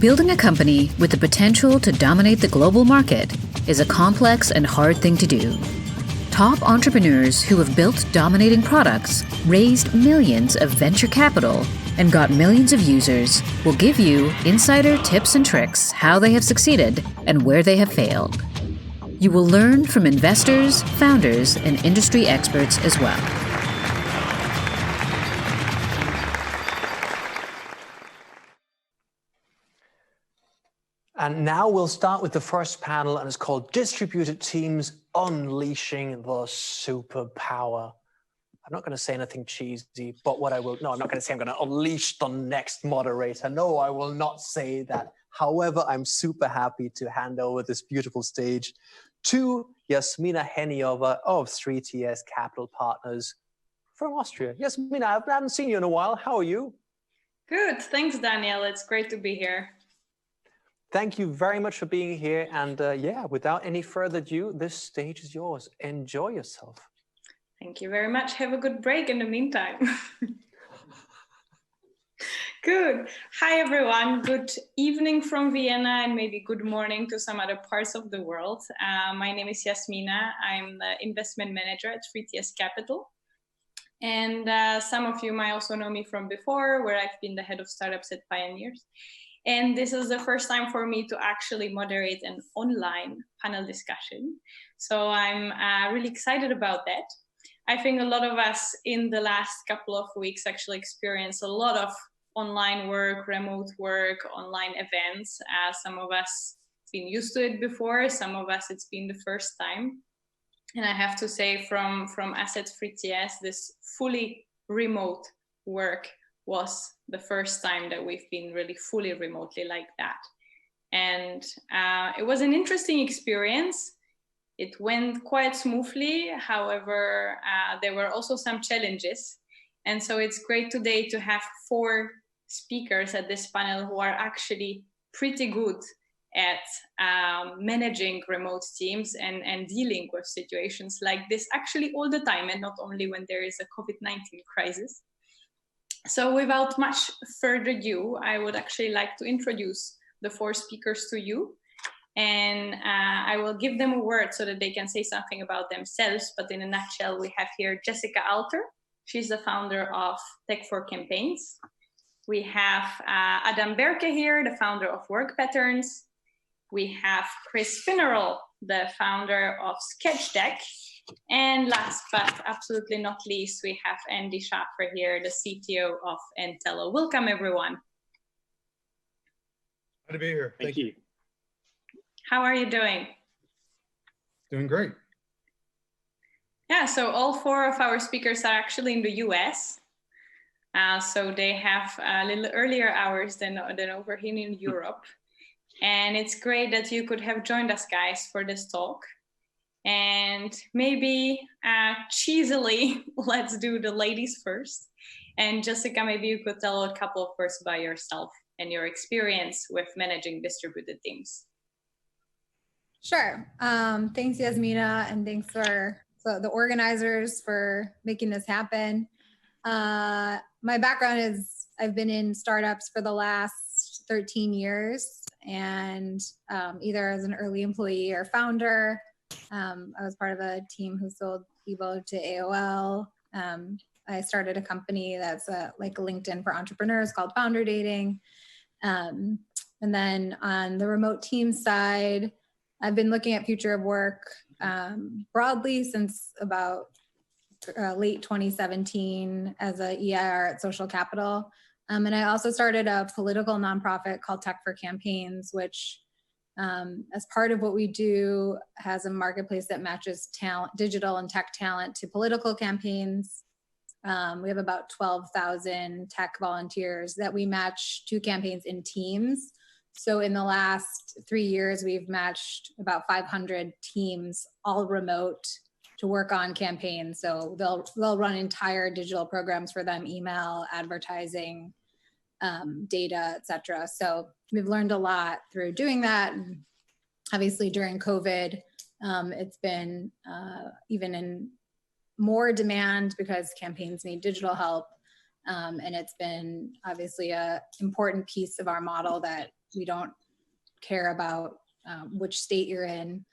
Building a company with the potential to dominate the global market is a complex and hard thing to do. Top entrepreneurs who have built dominating products, raised millions of venture capital, and got millions of users will give you insider tips and tricks how they have succeeded and where they have failed. You will learn from investors, founders, and industry experts as well. And now we'll start with the first panel, and it's called Distributed Teams Unleashing the Superpower. I'm not going to say anything cheesy, but what I will, no, I'm not going to say I'm going to unleash the next moderator. No, I will not say that. However, I'm super happy to hand over this beautiful stage to Jasmina Henniova of 3TS Capital Partners from Austria. Jasmina, I haven't seen you in a while. How are you? Good. Thanks, Daniel. It's great to be here. Thank you very much for being here. And yeah, without any further ado, this stage is yours. Enjoy yourself. Thank you very much. Have a good break in the meantime. Good. Hi, everyone. Good evening from Vienna and maybe good morning to some other parts of the world. My name is Jasmina. I'm the investment manager at 3TS Capital. And some of you might also know me from before, where I've been the head of startups at Pioneers. And this is the first time for me to actually moderate an online panel discussion. So I'm really excited about that. I think a lot of us in the last couple of weeks actually experienced a lot of online work, remote work, online events. Some of us have been used to it before. Some of us, it's been the first time. And I have to say from us at 3TS, this fully remote work was the first time that we've been really fully remotely like that. And it was an interesting experience. It went quite smoothly. However, there were also some challenges. And so it's great today to have 4 speakers at this panel who are actually pretty good at managing remote teams and dealing with situations like this actually all the time, and not only when there is a COVID-19 crisis. So without much further ado, I would actually like to introduce the 4 speakers to you. And I will give them a word so that they can say something about themselves. But in a nutshell, we have here Jessica Alter. She's the founder of Tech for Campaigns. We have Adam Berke here, the founder of WorkPatterns. We have Chris Finneral, the founder of SketchDeck. And last but absolutely not least, we have Andy Schafer here, the CTO of Entelo. Welcome, everyone. Glad to be here. Thank you. How are you doing? Doing great. Yeah, so all 4 of our speakers are actually in the US. So they have a little earlier hours than over here in Europe. And it's great that you could have joined us, guys, for this talk. And maybe cheesily, let's do the ladies first. And Jessica, maybe you could tell a couple of words about yourself and your experience with managing distributed teams. Sure. Thanks, Jasmina, and thanks for the organizers for making this happen. My background is I've been in startups for the last 13 years, and either as an early employee or founder. I was part of a team who sold Rebolj to AOL. I started a company that's like LinkedIn for entrepreneurs called Founder Dating. And then on the remote team side, I've been looking at future of work broadly since about late 2017 as a EIR at Social Capital. And I also started a political nonprofit called Tech for Campaigns, which as part of what we do has a marketplace that matches talent, digital and tech talent to political campaigns. We have about 12,000 tech volunteers that we match to campaigns in teams. So in the last 3 years, we've matched about 500 teams, all remote, to work on campaigns. So they'll run entire digital programs for them, email, advertising, data, et cetera. So we've learned a lot through doing that. And obviously during COVID, it's been even in more demand because campaigns need digital help. And it's been obviously an important piece of our model that we don't care about which state you're in.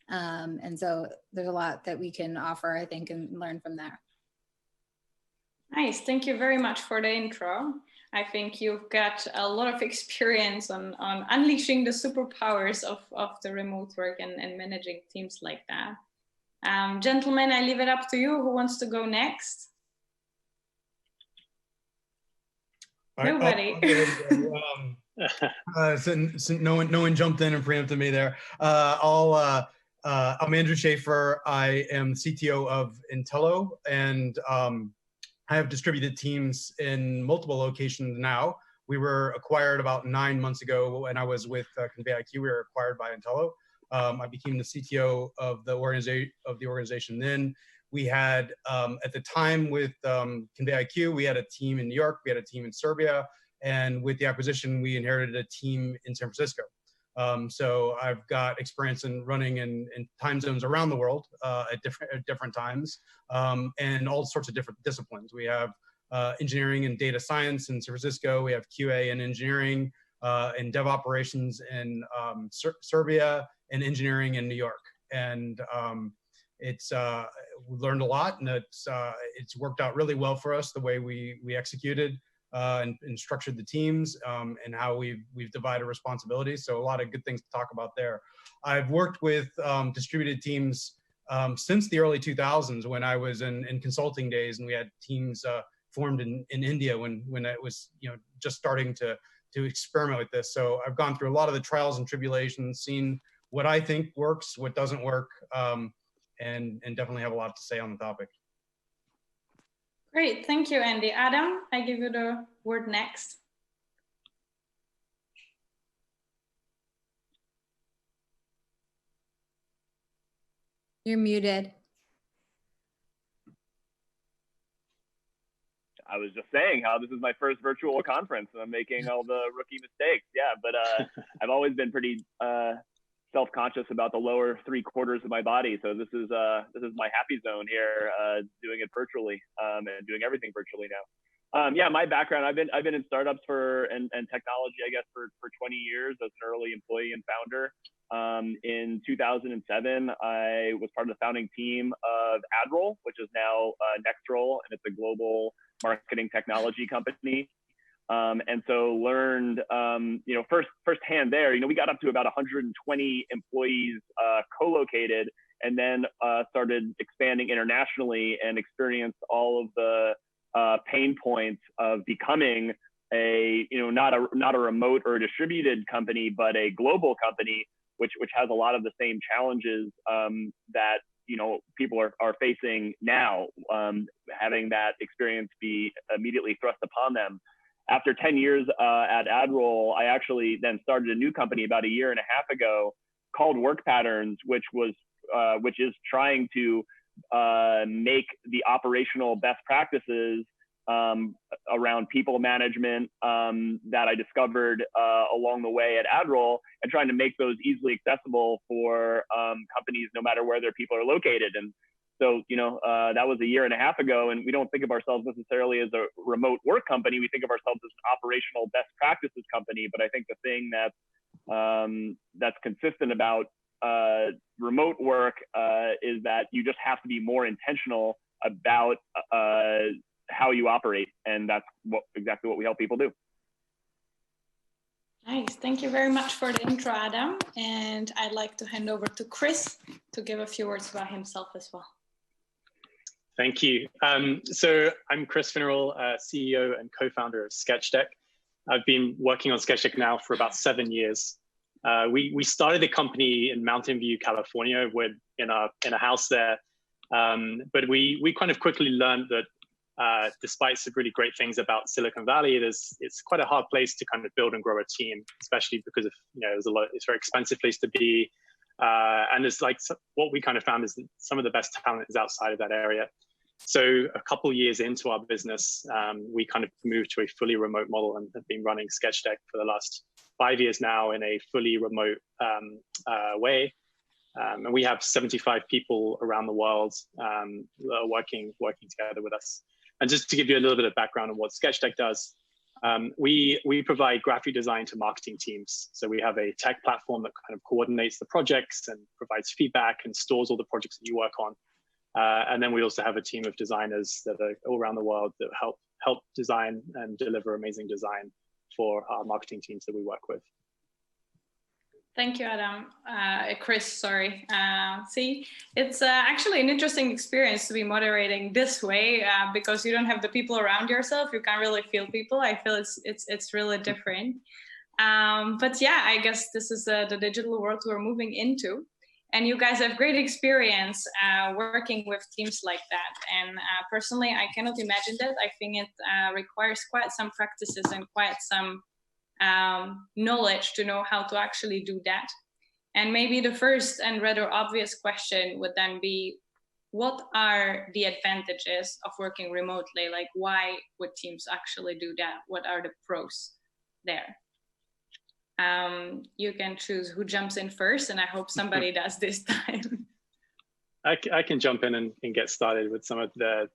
And so there's a lot that we can offer, I think, and learn from there. Nice. Thank you very much for the intro. I think you've got a lot of experience on unleashing the superpowers of the remote work and managing teams like that. Gentlemen, I leave it up to you. Who wants to go next? Nobody. Since no one jumped in and preempted me there, I'm Andrew Schafer. I am the CTO of Entelo, and I have distributed teams in multiple locations now. We were acquired about 9 months ago when I was with ConveyIQ. We were acquired by Entelo. I became the CTO of the organization. Then we had, at the time with ConveyIQ, we had a team in New York, we had a team in Serbia, and with the acquisition, we inherited a team in San Francisco. So I've got experience in running in time zones around the world at different times, and all sorts of different disciplines. We have engineering and data science in San Francisco. We have QA and engineering and dev operations in Serbia, and engineering in New York. And we learned a lot, and it's worked out really well for us the way we executed and structured the teams, and how we've divided responsibilities. So a lot of good things to talk about there. I've worked with distributed teams since the early 2000s when I was in consulting days, and we had teams formed in India when it was just starting to experiment with this. So I've gone through a lot of the trials and tribulations, seen what I think works, what doesn't work, and definitely have a lot to say on the topic. Great, thank you, Andy. Adam, I give you the word next. You're muted. I was just saying how this is my first virtual conference and I'm making all the rookie mistakes. Yeah, but I've always been pretty self-conscious about the lower 3/4 of my body. So this is my happy zone here, doing it virtually and doing everything virtually now. Yeah, my background, I've been in startups and technology, I guess, for 20 years as an early employee and founder. In 2007, I was part of the founding team of Adroll, which is now Nextroll, and it's a global marketing technology company. And so learned, firsthand there, we got up to about 120 employees co-located, and then started expanding internationally and experienced all of the pain points of becoming not a remote or a distributed company, but a global company, which has a lot of the same challenges that people are facing now, having that experience be immediately thrust upon them. After 10 years at Adroll, I actually then started a new company about 1.5 years ago called WorkPatterns, which is trying to make the operational best practices around people management that I discovered along the way at Adroll, and trying to make those easily accessible for companies no matter where their people are located. And so, that was 1.5 years ago, and we don't think of ourselves necessarily as a remote work company. We think of ourselves as an operational best practices company. But I think the thing that's consistent about remote work is that you just have to be more intentional about how you operate, and that's exactly what we help people do. Nice, thank you very much for the intro, Adam. And I'd like to hand over to Chris to give a few words about himself as well. Thank you. So I'm Chris Finneral, CEO and co-founder of SketchDeck. I've been working on SketchDeck now for about 7 years. We started the company in Mountain View, California, in a house there. But we kind of quickly learned that despite some really great things about Silicon Valley, it's quite a hard place to kind of build and grow a team, especially because of it's a very expensive place to be, and it's like what we kind of found is that some of the best talent is outside of that area. So a couple of years into our business, we kind of moved to a fully remote model and have been running SketchDeck for the last 5 years now in a fully remote way. And we have 75 people around the world that are working together with us. And just to give you a little bit of background on what SketchDeck does, We provide graphic design to marketing teams. So we have a tech platform that kind of coordinates the projects and provides feedback and stores all the projects that you work on. And then we also have a team of designers that are all around the world that help design and deliver amazing design for our marketing teams that we work with. Thank you, Adam. Chris, sorry. See, it's actually an interesting experience to be moderating this way because you don't have the people around yourself. You can't really feel people. I feel it's really different. But yeah, I guess this is the digital world we're moving into. And you guys have great experience working with teams like that. And personally, I cannot imagine that. I think it requires quite some practices and quite some knowledge to know how to actually do that. And maybe the first and rather obvious question would then be, what are the advantages of working remotely? Like, why would teams actually do that? What are the pros there? You can choose who jumps in first, and I hope somebody does this time. I can jump in and get started with some of the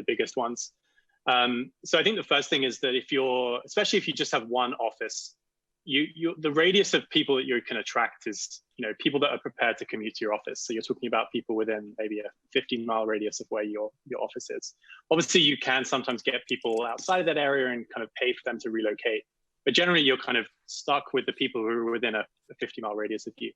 biggest ones. So I think the first thing is that especially if you just have one office, the radius of people that you can attract is, people that are prepared to commute to your office. So you're talking about people within maybe a 15-mile radius of where your office is. Obviously, you can sometimes get people outside of that area and kind of pay for them to relocate. But generally, you're kind of stuck with the people who are within a 50-mile radius of you.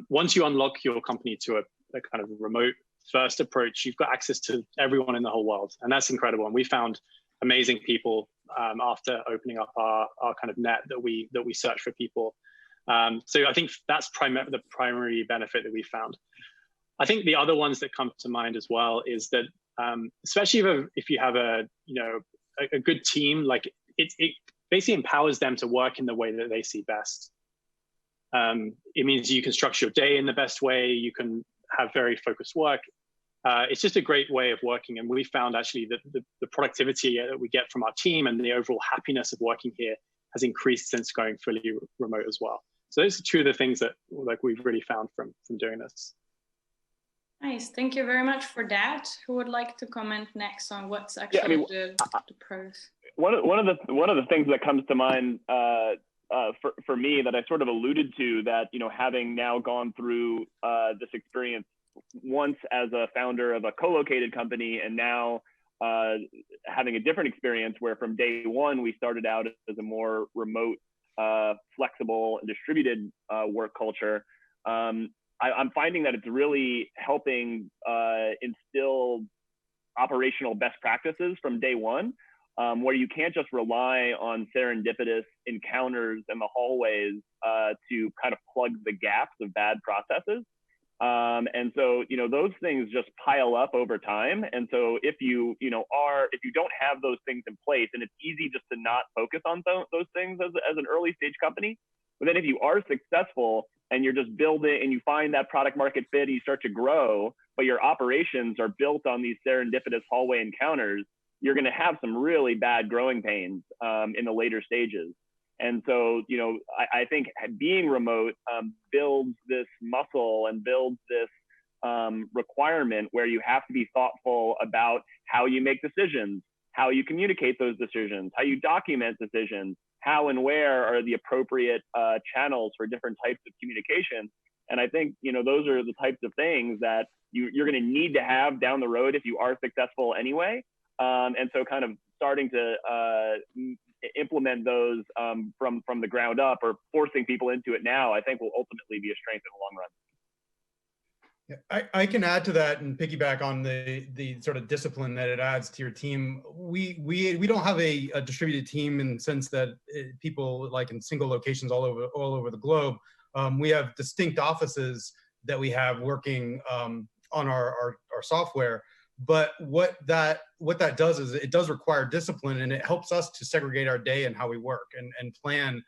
Once you unlock your company to a kind of remote first approach, you've got access to everyone in the whole world. And that's incredible. And we found amazing people after opening up our kind of net that we search for people. So I think that's the primary benefit that we found. I think the other ones that come to mind as well is that, especially if you have a good team, like it basically empowers them to work in the way that they see best. It means you can structure your day in the best way. You can have very focused work. It's just a great way of working. And we found actually that the productivity that we get from our team and the overall happiness of working here has increased since going fully remote as well. So those are two of the things that we've really found from doing this. Nice, thank you very much for that. Who would like to comment next on what's actually the pros? One of the things that comes to mind for me that I sort of alluded to, that having now gone through this experience once as a founder of a co-located company, and now having a different experience where from day one we started out as a more remote, flexible, and distributed work culture. I'm finding that it's really helping instill operational best practices from day one, where you can't just rely on serendipitous encounters in the hallways to kind of plug the gaps of bad processes. And so, those things just pile up over time. And so if you don't have those things in place, and it's easy just to not focus on those things as an early stage company, but then if you are successful and you're just building and you find that product market fit and you start to grow, but your operations are built on these serendipitous hallway encounters, you're going to have some really bad growing pains in the later stages. And so, I think being remote builds this muscle and builds this requirement where you have to be thoughtful about how you make decisions, how you communicate those decisions, how you document decisions, how and where are the appropriate channels for different types of communication. And I think, those are the types of things that you're going to need to have down the road if you are successful anyway. And so kind of starting to implement those from the ground up, or forcing people into it now, I think will ultimately be a strength in the long run. Yeah, I can add to that and piggyback on the sort of discipline that it adds to your team. We don't have a distributed team in the sense that people like in single locations all over the globe. We have distinct offices that we have working on our software. But what that does is it does require discipline, and it helps us to segregate our day and how we work and plan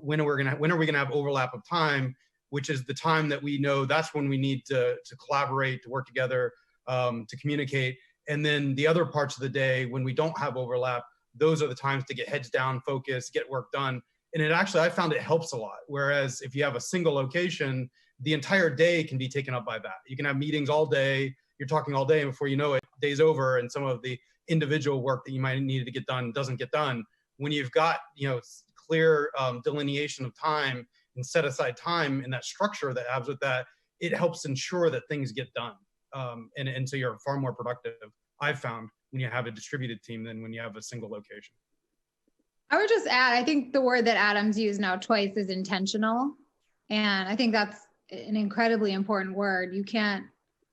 when are we gonna have overlap of time, which is the time that we know that's when we need to collaborate, to work together, to communicate. And then the other parts of the day when we don't have overlap, those are the times to get heads down, focus, get work done. And I found it helps a lot. Whereas if you have a single location, the entire day can be taken up by that. You can have meetings all day, you're talking all day, and before you know it, day's over, and some of the individual work that you might need to get done doesn't get done. When you've got, clear delineation of time and set aside time and that structure that happens with that, it helps ensure that things get done. And so you're far more productive, I've found, when you have a distributed team than when you have a single location. I would just add, I think the word that Adam's used now twice is intentional. And I think that's an incredibly important word. You can't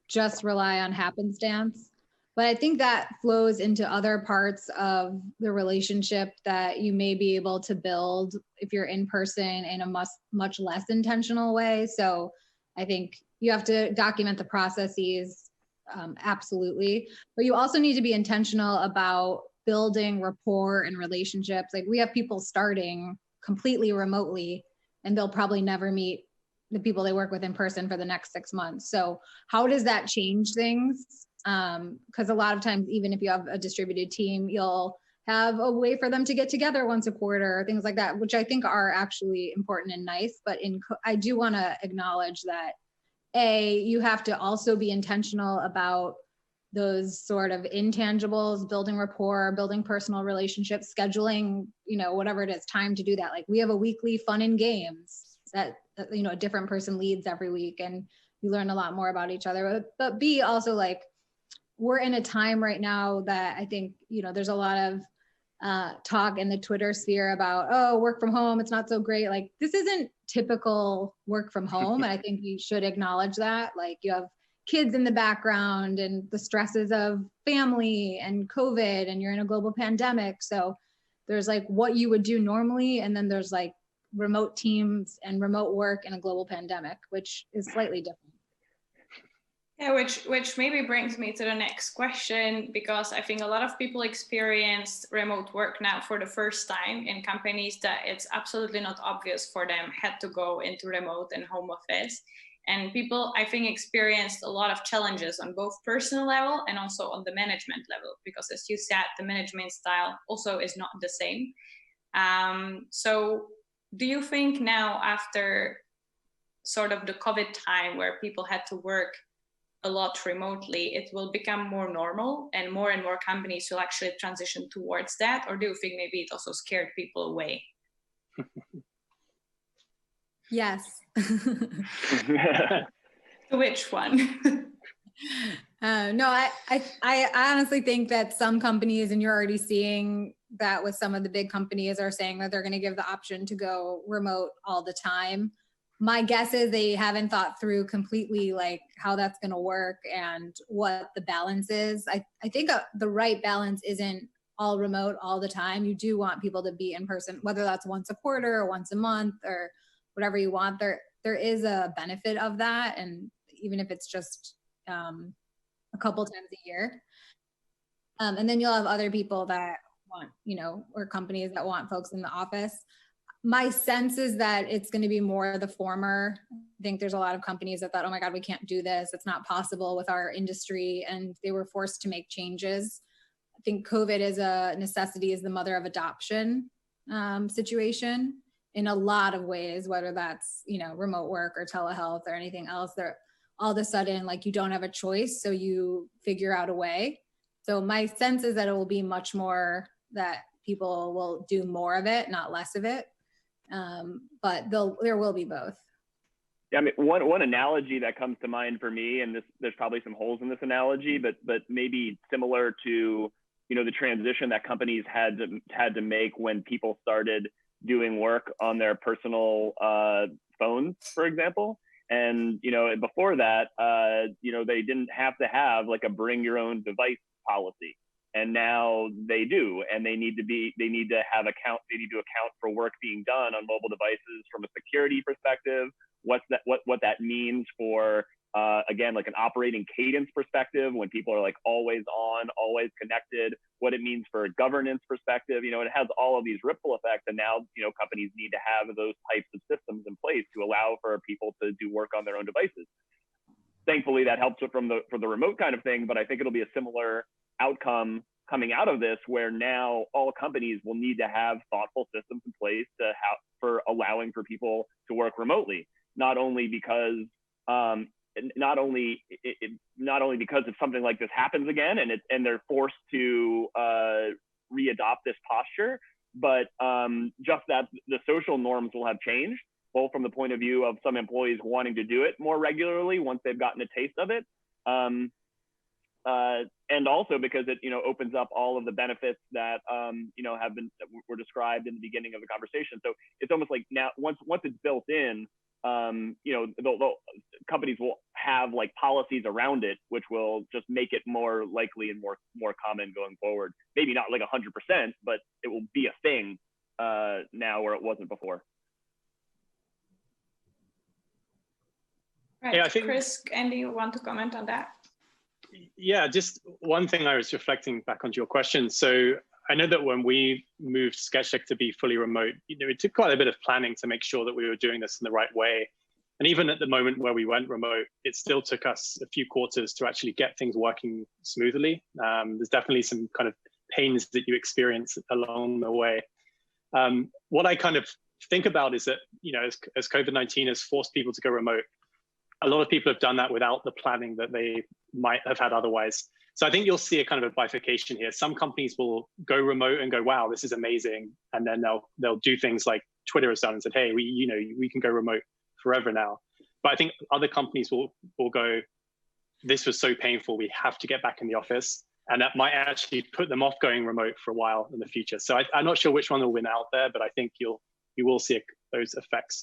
just rely on happenstance. But I think that flows into other parts of the relationship that you may be able to build if you're in person in a much less intentional way. So I think you have to document the processes, absolutely. But you also need to be intentional about building rapport and relationships. Like, we have people starting completely remotely, and they'll probably never meet the people they work with in person for the next 6 months. So how does that change things? Because a lot of times, even if you have a distributed team, you'll have a way for them to get together once a quarter, things like that, which I think are actually important and nice. But I do want to acknowledge that, you have to also be intentional about those sort of intangibles, building rapport, building personal relationships, scheduling, whatever it is, time to do that. Like, we have a weekly fun and games that, a different person leads every week, and you learn a lot more about each other. But B, also, like, we're in a time right now that I think, there's a lot of talk in the Twitter sphere about, oh, work from home, it's not so great. Like, this isn't typical work from home. And I think you should acknowledge that. Like, you have kids in the background and the stresses of family and COVID, and you're in a global pandemic. So there's like what you would do normally, and then there's like remote teams and remote work in a global pandemic, which is slightly different. Yeah, which maybe brings me to the next question, because I think a lot of people experienced remote work now for the first time in companies that it's absolutely not obvious for them had to go into remote and home office. And people, I think, experienced a lot of challenges on both personal level and also on the management level, because as you said, the management style also is not the same. So do you think now, after sort of the COVID time where people had to work a lot remotely, it will become more normal and more companies will actually transition towards that? Or do you think maybe it also scared people away? Yes. Which one? No, I honestly think that some companies, and you're already seeing that with some of the big companies, are saying that they're going to give the option to go remote all the time. My guess is they haven't thought through completely like how that's going to work and what the balance is. I think the right balance isn't all remote all the time. You do want people to be in person, whether that's once a quarter or once a month or whatever you want. There is a benefit of that, and even if it's just a couple times a year. And then you'll have other people that want, or companies that want folks in the office. My sense is that it's going to be more the former. I think there's a lot of companies that thought, oh my God, we can't do this. It's not possible with our industry. And they were forced to make changes. I think COVID is a necessity, is the mother of adoption situation in a lot of ways, whether that's, remote work or telehealth or anything else. They're all of a sudden, like, you don't have a choice. So you figure out a way. So my sense is that it will be much more that people will do more of it, not less of it. But there will be both. Yeah, I mean, one analogy that comes to mind for me, and there's probably some holes in this analogy, but maybe similar to, the transition that companies had to make when people started doing work on their personal phones, for example. And, before that, they didn't have to have like a bring your own device policy. And now they do, and they need to account for work being done on mobile devices from a security perspective, what that means for, again, like an operating cadence perspective, when people are like always on, always connected, what it means for a governance perspective, it has all of these ripple effects. And now, companies need to have those types of systems in place to allow for people to do work on their own devices. Thankfully, that helps for the remote kind of thing, but I think it'll be a similar outcome coming out of this, where now all companies will need to have thoughtful systems in place for allowing for people to work remotely, not only because not only because if something like this happens again and they're forced to re-adopt this posture, but just that the social norms will have changed, both from the point of view of some employees wanting to do it more regularly once they've gotten a taste of it, and also because it opens up all of the benefits that were described in the beginning of the conversation. So it's almost like now once it's built in, companies will have like policies around it, which will just make it more likely and more common going forward. Maybe not like 100%, but it will be a thing now where it wasn't before. Right. Yeah, I think, Chris, Andy, you want to comment on that? Yeah, just one thing I was reflecting back onto your question. So I know that when we moved SketchDeck to be fully remote, it took quite a bit of planning to make sure that we were doing this in the right way. And even at the moment where we went remote, it still took us a few quarters to actually get things working smoothly. There's definitely some kind of pains that you experience along the way. What I kind of think about is that, as COVID-19 has forced people to go remote, a lot of people have done that without the planning that they might have had otherwise. So I think you'll see a kind of a bifurcation here. Some companies will go remote and go, wow, this is amazing. And then they'll do things like Twitter has done and said, hey, we can go remote forever now. But I think other companies will go, this was so painful, we have to get back in the office. And that might actually put them off going remote for a while in the future. So I'm not sure which one will win out there, but I think you will see those effects.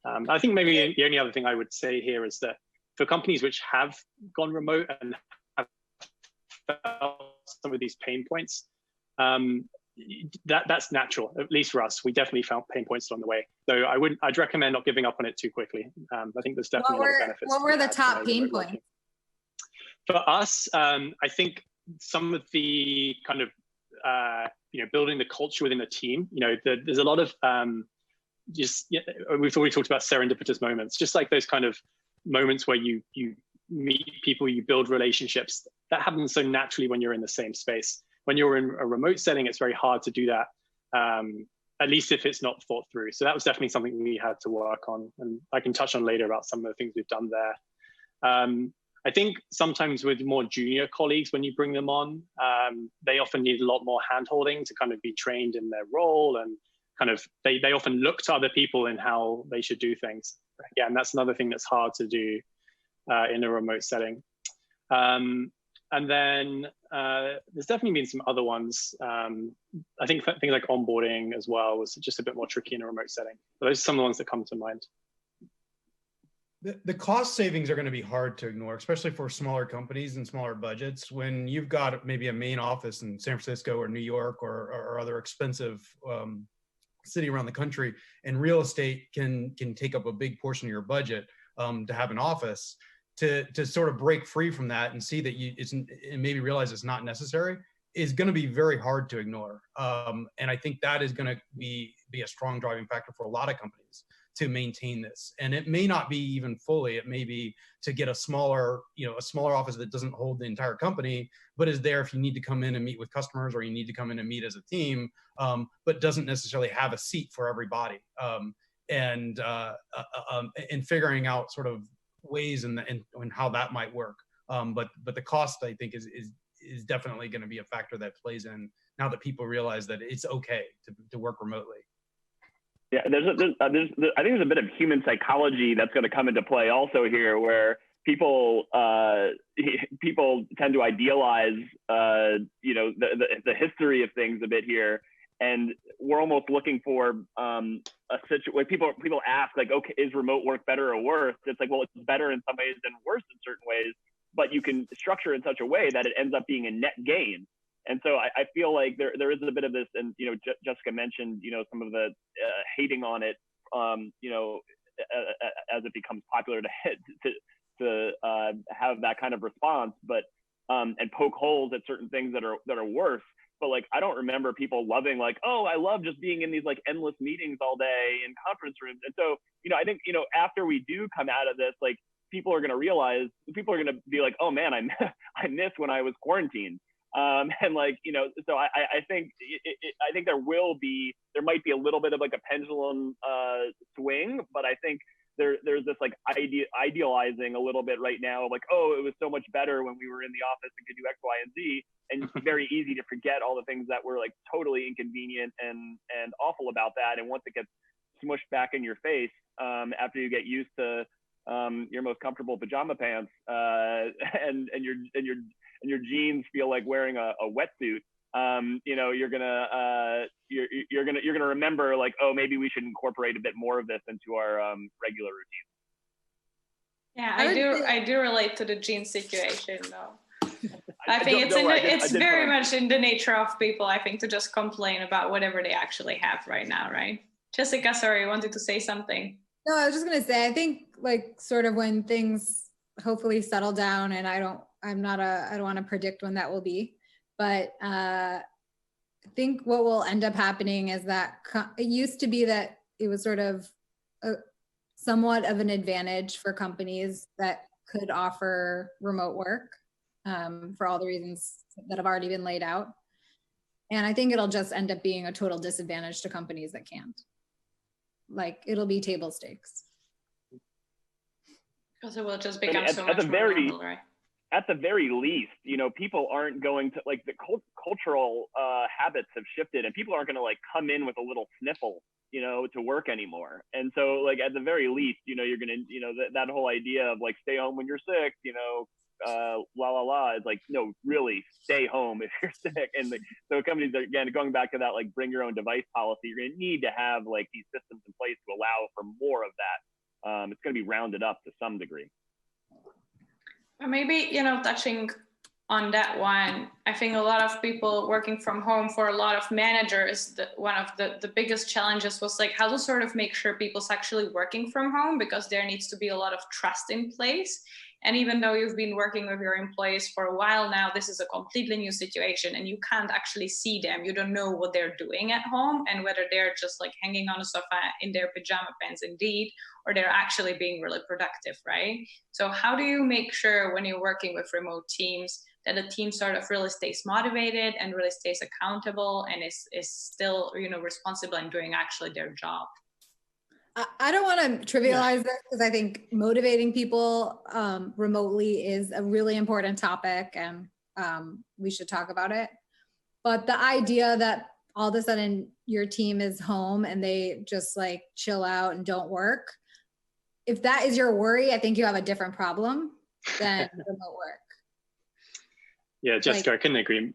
I think maybe the only other thing I would say here is that for companies which have gone remote and have felt some of these pain points, that's natural, at least for us. We definitely felt pain points along the way. So I'd recommend not giving up on it too quickly. I think there's definitely a lot of benefits. What were the top pain points? For us, I think some of the kind of, building the culture within a team, there's a lot of, we've already talked about serendipitous moments, just like those kind of moments where you meet people, you build relationships. That happens so naturally when you're in the same space. When you're in a remote setting, it's very hard to do that, at least if it's not thought through. So that was definitely something we had to work on, and I can touch on later about some of the things we've done there. I think sometimes with more junior colleagues, when you bring them on, they often need a lot more hand-holding to kind of be trained in their role, and kind of they often look to other people in how they should do things. Again, that's another thing that's hard to do in a remote setting. And then there's definitely been some other ones. I think things like onboarding as well was just a bit more tricky in a remote setting. But those are some of the ones that come to mind. The cost savings are going to be hard to ignore, especially for smaller companies and smaller budgets. When you've got maybe a main office in San Francisco or New York or other expensive city around the country, and real estate can take up a big portion of your budget to have an office, to sort of break free from that and see that and maybe realize it's not necessary is going to be very hard to ignore. And I think that is going to be a strong driving factor for a lot of companies to maintain this. And it may not be even fully, it may be to get a smaller office that doesn't hold the entire company, but is there if you need to come in and meet with customers, or you need to come in and meet as a team, but doesn't necessarily have a seat for everybody. And figuring out sort of ways and how that might work. But the cost, I think, is definitely going to be a factor that plays in now that people realize that it's okay to work remotely. Yeah, I think there's a bit of human psychology that's going to come into play also here, where people tend to idealize the history of things a bit here, and we're almost looking for a situation where people ask, like, okay, is remote work better or worse? It's like, well, it's better in some ways and worse in certain ways, but you can structure it in such a way that it ends up being a net gain. And so I feel like there is a bit of this, and Jessica mentioned some of the hating on it, as it becomes popular to have that kind of response, but and poke holes at certain things that are worse. But like, I don't remember people loving, like, oh, I love just being in these like endless meetings all day in conference rooms. And so I think after we do come out of this, like, people are going to be like, oh man, I miss when I was quarantined. And like, so I think I think there might be a little bit of like a pendulum swing, but I think there's this like idealizing a little bit right now of like, oh, it was so much better when we were in the office and could do X, Y, and Z, and it's very easy to forget all the things that were like totally inconvenient and awful about that. And once it gets smushed back in your face, after you get used to your most comfortable pajama pants, and your jeans feel like wearing a wetsuit, you know, you're gonna remember like, oh, maybe we should incorporate a bit more of this into our regular routine. Yeah, I do relate to the jeans situation though. I think it's very much in the nature of people, I think, to just complain about whatever they actually have right now, right? Jessica, sorry, you wanted to say something. No, I was just gonna say, I think like sort of when things hopefully settle down, and I don't want to predict when that will be, but I think what will end up happening is that it used to be that it was sort of somewhat of an advantage for companies that could offer remote work for all the reasons that have already been laid out. And I think it'll just end up being a total disadvantage to companies that can't. Like, it'll be table stakes. Because it will just become so much more normal, right? At the very least, you know, people aren't going to, like, the cultural habits have shifted, and people aren't going to like come in with a little sniffle, you know, to work anymore. And so, like, at the very least, you know, you're going to, you know, that whole idea of like, stay home when you're sick, you know, is like, no, really stay home if you're sick. And so companies are, again, going back to that, like, bring your own device policy, you're going to need to have like these systems in place to allow for more of that. It's going to be rounded up to some degree. Or maybe, you know, touching on that one, I think a lot of people working from home, for a lot of managers, one of the biggest challenges was like how to sort of make sure people's actually working from home, because there needs to be a lot of trust in place. And even though you've been working with your employees for a while now, this is a completely new situation and you can't actually see them. You don't know what they're doing at home and whether they're just like hanging on a sofa in their pajama pants indeed, or they're actually being really productive, right? So how do you make sure when you're working with remote teams that the team sort of really stays motivated and really stays accountable and is still, you know, responsible and doing actually their job? I don't want to trivialize this, because I think motivating people remotely is a really important topic, and we should talk about it. But the idea that all of a sudden your team is home and they just like chill out and don't work, if that is your worry, I think you have a different problem than remote work. Yeah, Jessica, like, I couldn't agree.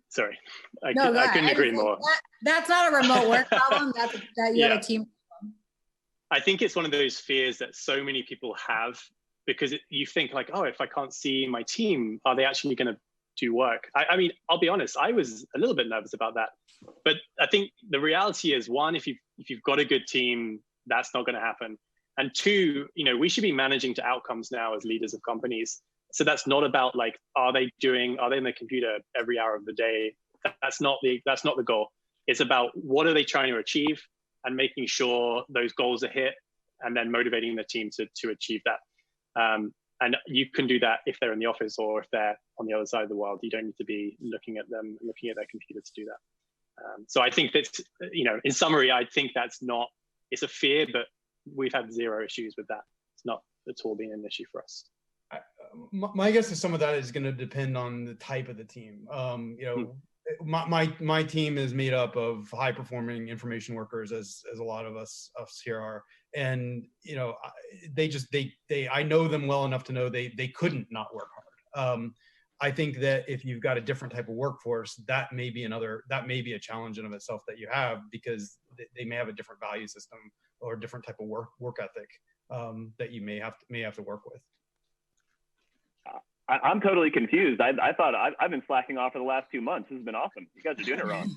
Sorry, I couldn't agree more. That's not a remote work problem. That's that you have a team. I think it's one of those fears that so many people have, because you think like, oh, if I can't see my team, are they actually going to do work? I mean, I'll be honest, I was a little bit nervous about that. But I think the reality is, one, if you've got a good team, that's not going to happen. And two, you know, we should be managing to outcomes now as leaders of companies. So that's not about like, are they in the computer every hour of the day? That's not the goal. It's about what are they trying to achieve, and making sure those goals are hit, and then motivating the team to achieve that. And you can do that if they're in the office or if they're on the other side of the world. You don't need to be looking at their computer to do that. So I think that, you know, in summary, I think it's a fear, but we've had zero issues with that. It's not at all been an issue for us. My guess is some of that is going to depend on the type of the team. You know, my team is made up of high performing information workers, as a lot of us here are, and you know, I know them well enough to know they couldn't not work hard. I think that if you've got a different type of workforce, that may be a challenge in of itself that you have, because they may have a different value system or a different type of work ethic that you may have to work with. I'm totally confused. I thought I've been slacking off for the last 2 months. This has been awesome. You guys are doing it wrong.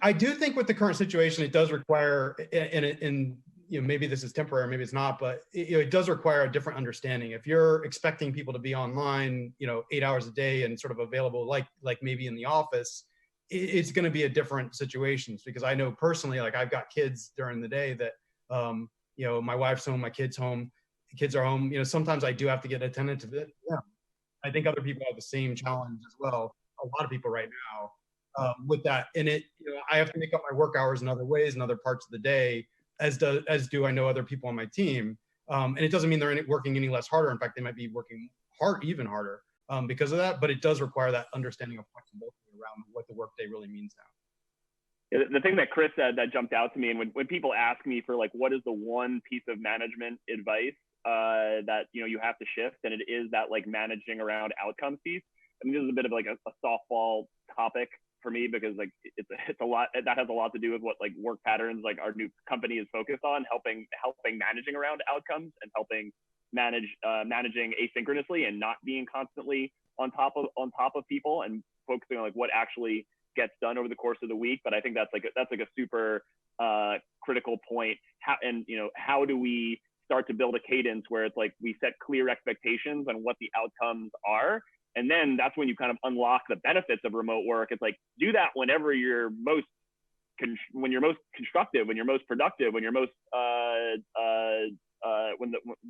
I do think with the current situation, it does require, and you know, maybe this is temporary, maybe it's not, but it does require a different understanding. If you're expecting people to be online, you know, 8 hours a day and sort of available, like maybe in the office, it's going to be a different situation. Because I know personally, like, I've got kids during the day that, you know, my wife's home, my kids are home. You know, sometimes I do have to get attended to it. Yeah, I think other people have the same challenge as well. A lot of people right now with that, and you know, I have to make up my work hours in other ways, in other parts of the day. as do I know other people on my team. And it doesn't mean they're working any less harder. In fact, they might be working even harder because of that. But it does require that understanding of flexibility around what the workday really means now. The thing that Chris said that jumped out to me, and when people ask me for like, what is the one piece of management advice that you have to shift, and it is that like managing around outcomes piece. I mean, this is a bit of like a softball topic for me because like it's a lot that has a lot to do with what like WorkPatterns, like our new company, is focused on, helping managing around outcomes and helping managing asynchronously and not being constantly on top of people and focusing on like what actually gets done over the course of the week. But I think that's like a super critical point. How do we start to build a cadence where it's like we set clear expectations on what the outcomes are, and then that's when you kind of unlock the benefits of remote work. It's like, do that whenever you're most when you're most constructive, when you're most productive, when you're most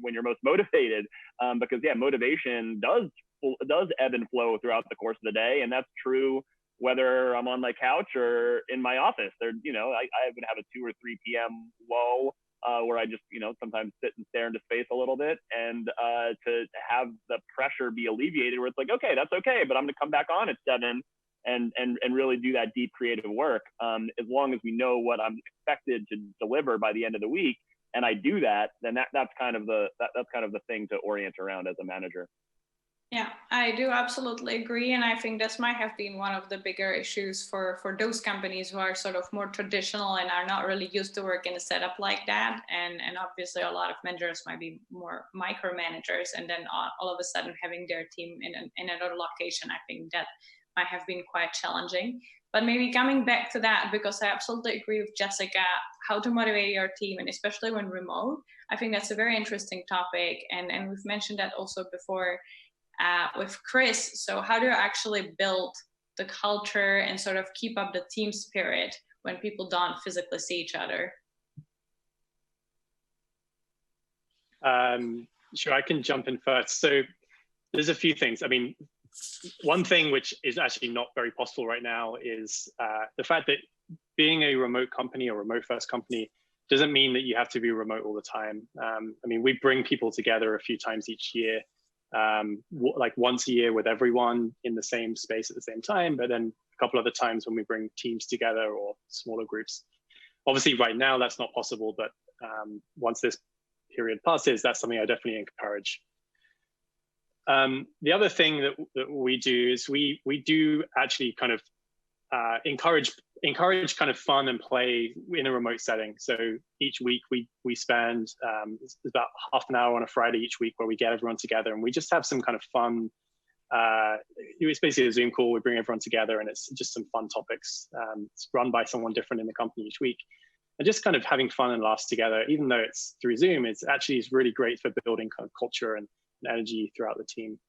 when you're most motivated, because motivation does ebb and flow throughout the course of the day, and that's true whether I'm on my couch or in my office. I would have a 2 or 3 p.m. lull where I just sometimes sit and stare into space a little bit, and to have the pressure be alleviated, where it's like, okay, that's okay, but I'm going to come back on at 7 and really do that deep creative work. As long as we know what I'm expected to deliver by the end of the week, and I do that, then that's kind of the thing to orient around as a manager. Yeah, I do absolutely agree. And I think this might have been one of the bigger issues for those companies who are sort of more traditional and are not really used to work in a setup like that. And obviously a lot of managers might be more micromanagers, and then all of a sudden having their team in another location, I think that might have been quite challenging. But maybe coming back to that, because I absolutely agree with Jessica, how to motivate your team, and especially when remote, I think that's a very interesting topic. And we've mentioned that also before with Chris. So how do you actually build the culture and sort of keep up the team spirit when people don't physically see each other? Sure, I can jump in first. So there's a few things. I mean, one thing which is actually not very possible right now is the fact that being a remote company or remote first company doesn't mean that you have to be remote all the time. I mean, we bring people together a few times each year, like once a year with everyone in the same space at the same time, but then a couple other times when we bring teams together or smaller groups. Obviously right now that's not possible, but once this period passes, that's something I definitely encourage. The other thing that we do is we do actually kind of encourage kind of fun and play in a remote setting. So each week we spend about half an hour on a Friday each week where we get everyone together and we just have some kind of fun. It's basically a Zoom call. We bring everyone together and it's just some fun topics. It's run by someone different in the company each week. And just kind of having fun and laughs together, even though it's through Zoom, it's really great for building kind of culture and energy throughout the team.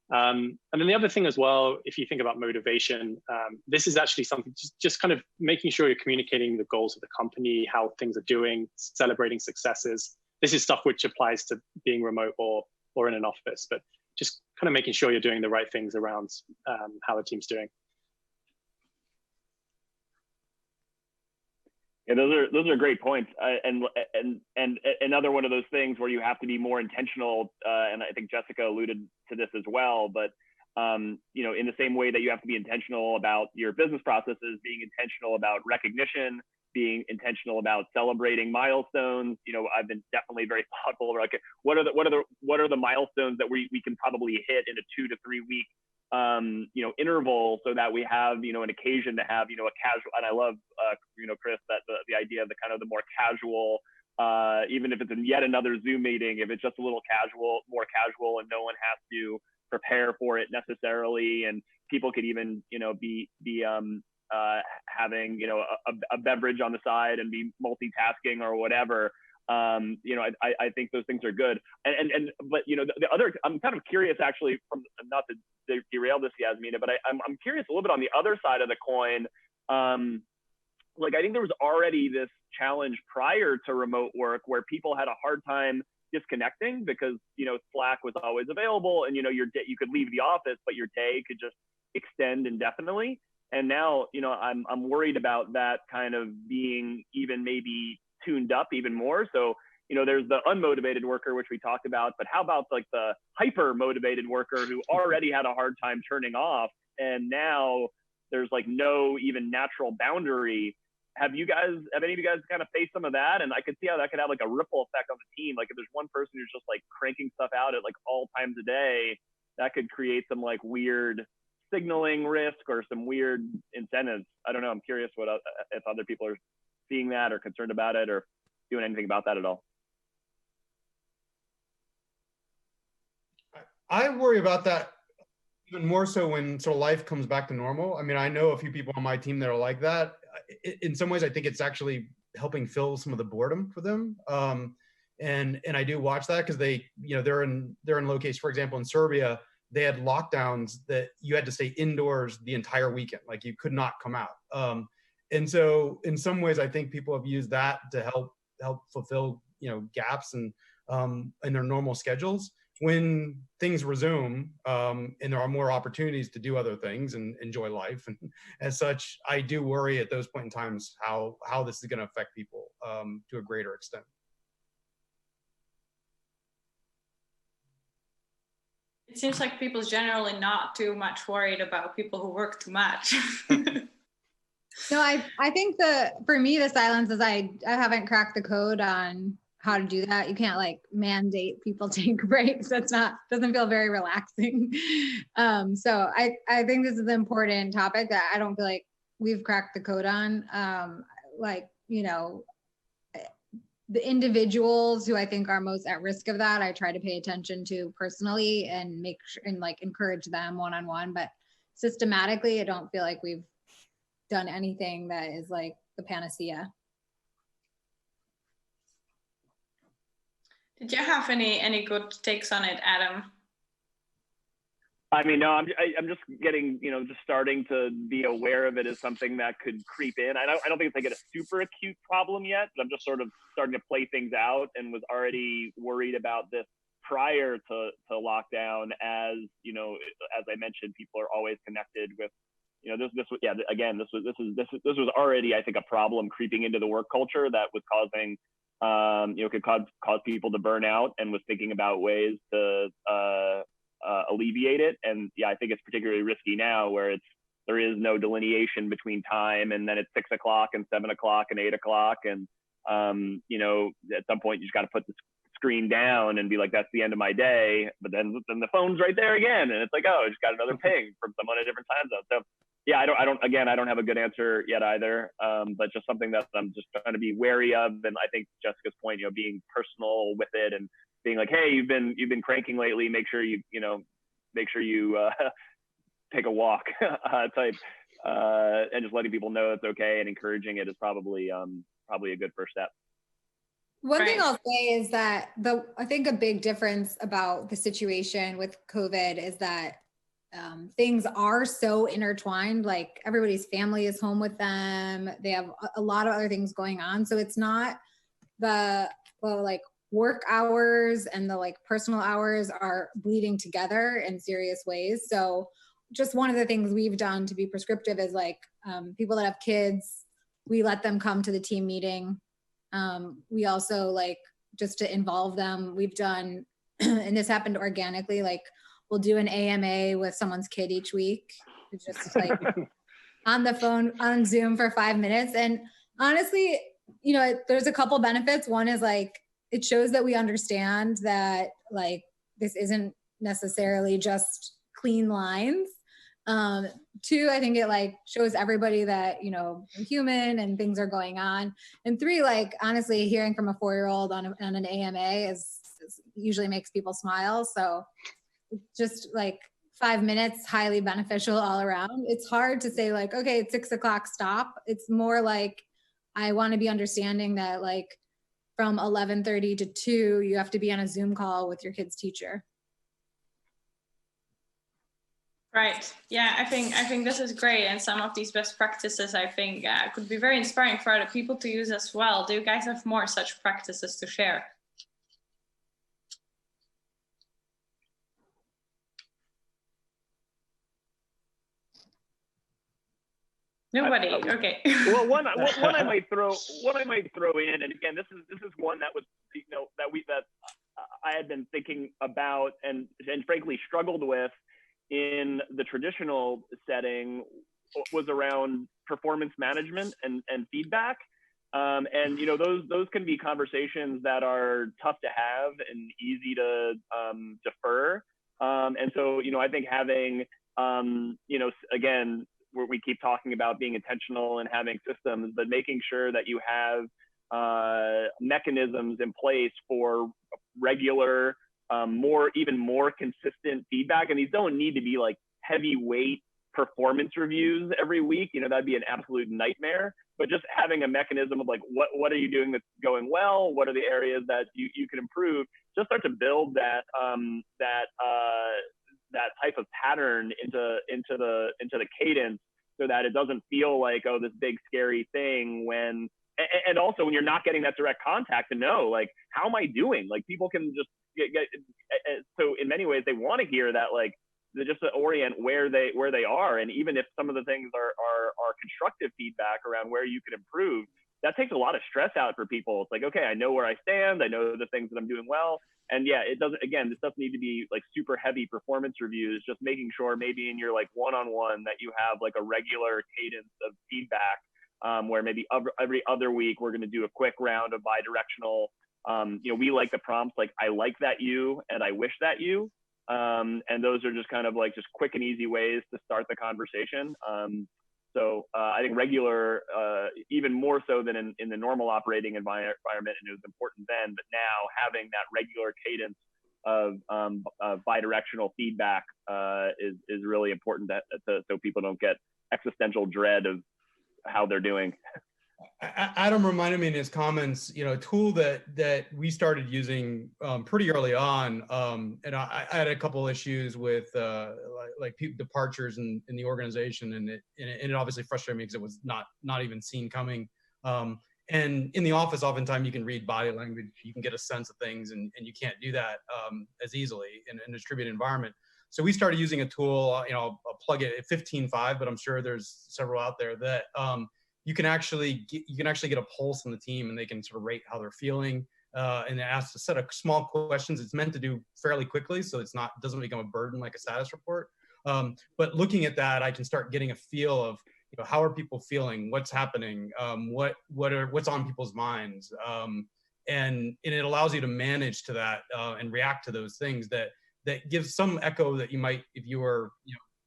And then the other thing as well, if you think about motivation, this is actually something just kind of making sure you're communicating the goals of the company, how things are doing, celebrating successes. This is stuff which applies to being remote or in an office, but just kind of making sure you're doing the right things around how the team's doing. Yeah, those are great points, and another one of those things where you have to be more intentional, and I think Jessica alluded to this as well. But in the same way that you have to be intentional about your business processes, being intentional about recognition, being intentional about celebrating milestones. I've been definitely very thoughtful about what are the milestones that we can probably hit in a 2 to 3 week interval, so that we have an occasion to have a casual. And I love Chris, that the idea of the kind of the more casual, even if it's yet another Zoom meeting, if it's just a little more casual and no one has to prepare for it necessarily, and people could even be having a beverage on the side and be multitasking or whatever. I think those things are good. But the other, I'm kind of curious actually, from not to derail this, Jasmina, but I'm curious a little bit on the other side of the coin. I think there was already this challenge prior to remote work where people had a hard time disconnecting because Slack was always available, and your day, you could leave the office, but your day could just extend indefinitely. And now I'm worried about that kind of being even maybe tuned up even more. So, there's the unmotivated worker, which we talked about, but how about like the hyper motivated worker who already had a hard time turning off, and now there's like no even natural boundary. Have any of you guys kind of faced some of that? And I could see how that could have like a ripple effect on the team. Like if there's one person who's just like cranking stuff out at like all times a day, that could create some like weird signaling risk or some weird incentives. I don't know. I'm curious if other people are seeing that or concerned about it or doing anything about that at all. I worry about that even more so when sort of life comes back to normal. I mean, I know a few people on my team that are like that. In some ways, I think it's actually helping fill some of the boredom for them. And I do watch that because they're in locations. For example, in Serbia, they had lockdowns that you had to stay indoors the entire weekend. Like you could not come out. And so in some ways, I think people have used that to help fulfill gaps and in their normal schedules. When things resume and there are more opportunities to do other things and enjoy life, and as such, I do worry at those point in times how this is going to affect people to a greater extent. It seems like people's generally not too much worried about people who work too much. No, I think for me, the silence is I haven't cracked the code on how to do that. You can't like mandate people take breaks. Doesn't feel very relaxing. So I think this is an important topic that I don't feel like we've cracked the code on. The individuals who I think are most at risk of that, I try to pay attention to personally and make sure and like encourage them one-on-one, but systematically, I don't feel like we've done anything that is like the panacea. Did you have any good takes on it, Adam? I mean, no, I'm just getting, just starting to be aware of it as something that could creep in. I don't think it's like a super acute problem yet, but I'm just sort of starting to play things out and was already worried about this prior to lockdown. As I mentioned, people are always connected with, this was already, I think, a problem creeping into the work culture that was causing, could cause people to burn out, and was thinking about ways to alleviate it. And yeah, I think it's particularly risky now where there is no delineation between time, and then it's 6 o'clock and 7 o'clock and 8 o'clock. And, at some point you just got to put the screen down and be like, that's the end of my day. But then the phone's right there again. And it's like, oh, I just got another ping from someone at a different time zone. So yeah, I don't have a good answer yet either. But just something that I'm just trying to be wary of. And I think Jessica's point, being personal with it and being like, hey, you've been cranking lately. Make sure you take a walk type, and just letting people know it's okay and encouraging it is probably a good first step. One thing I'll say is that I think a big difference about the situation with COVID is that things are so intertwined. Like everybody's family is home with them. They have a lot of other things going on. So it's not like work hours and the like personal hours are bleeding together in serious ways. So just one of the things we've done to be prescriptive is like people that have kids, we let them come to the team meeting. We also like just to involve them, we've done, and this happened organically, like we'll do an AMA with someone's kid each week. It's just like on the phone, on Zoom for 5 minutes. And honestly, there's a couple benefits. One is like, it shows that we understand that like, this isn't necessarily just clean lines. Two, I think it like shows everybody that, we're human and things are going on. And three, like honestly, hearing from a 4-year-old on an AMA usually makes people smile. So just like 5 minutes, highly beneficial all around. It's hard to say like, okay, it's 6 o'clock, stop. It's more like, I want to be understanding that like from 11:30 to 2, you have to be on a Zoom call with your kid's teacher. Right. Yeah, I think this is great. And some of these best practices, I think, could be very inspiring for other people to use as well. Do you guys have more such practices to share? Nobody. Okay. Well, one I might throw in, and again, this is one that was, that I had been thinking about and frankly struggled with in the traditional setting, was around performance management and feedback. And those can be conversations that are tough to have and easy to defer. And so I think having again, where we keep talking about being intentional and having systems, but making sure that you have mechanisms in place for regular, even more consistent feedback. And these don't need to be like heavyweight performance reviews every week. That'd be an absolute nightmare. But just having a mechanism of like, what are you doing that's going well? What are the areas that you can improve? Just start to build that type of pattern into the cadence, so that it doesn't feel like, oh, this big scary thing when. And also when you're not getting that direct contact to know, like, how am I doing? Like, people can just get so in many ways they want to hear that, like, just to orient where they are. And even if some of the things are constructive feedback around where you can improve, that takes a lot of stress out for people. It's like, okay, I know where I stand. I know the things that I'm doing well. And yeah, this doesn't need to be like super heavy performance reviews, just making sure maybe in your like one-on-one that you have like a regular cadence of feedback. Where maybe every other week we're going to do a quick round of bi-directional. We like the prompts like, I like that you, and I wish that you. And those are just kind of like just quick and easy ways to start the conversation. So I think regular, even more so than in the normal operating environment, and it was important then, but now having that regular cadence of bi-directional feedback is really important so people don't get existential dread of how they're doing. Adam reminded me in his comments, a tool that we started using pretty early on, and I had a couple issues with like departures in the organization, and it obviously frustrated me because it was not even seen coming. And in the office, oftentimes you can read body language, you can get a sense of things, and you can't do that as easily in a distributed environment. So we started using a tool, I'll plug it at 15.5, but I'm sure there's several out there that you can actually get a pulse on the team, and they can sort of rate how they're feeling, and it asks a set of small questions. It's meant to do fairly quickly, so doesn't become a burden like a status report. But looking at that, I can start getting a feel of how are people feeling, what's happening, what's on people's minds, and it allows you to manage to that and react to those things that gives some echo that you might, if you were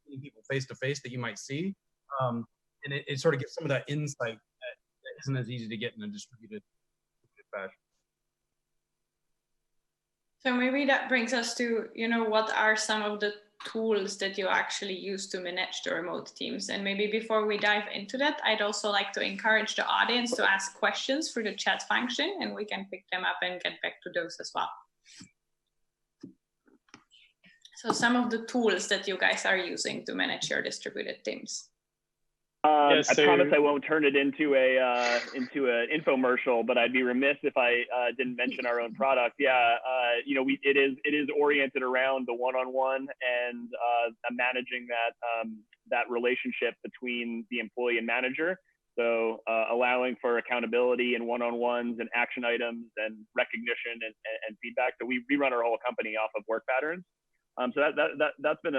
seeing people face to face, that you might see. And it sort of gives some of that insight that isn't as easy to get in a distributed fashion. So maybe that brings us to, what are some of the tools that you actually use to manage the remote teams? And maybe before we dive into that, I'd also like to encourage the audience to ask questions through the chat function, and we can pick them up and get back to those as well. So some of the tools that you guys are using to manage your distributed teams. I promise I won't turn it into an infomercial, but I'd be remiss if I didn't mention our own product. Yeah, it is oriented around the one-on-one and managing that relationship between the employee and manager. So allowing for accountability and one-on-ones and action items and recognition and feedback. So we run our whole company off of WorkPatterns. So that's been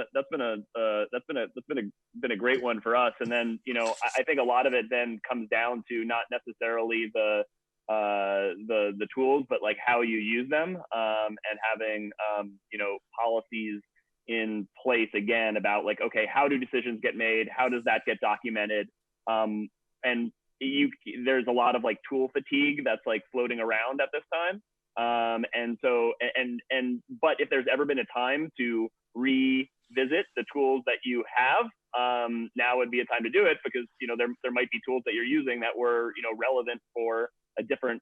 a great one for us. And then I think a lot of it then comes down to not necessarily the tools, but like how you use them, and having policies in place again about like, okay, how do decisions get made? How does that get documented? And there's a lot of like tool fatigue that's like floating around at this time. But if there's ever been a time to revisit the tools that you have, now would be a time to do it, because there might be tools that you're using that were relevant for a different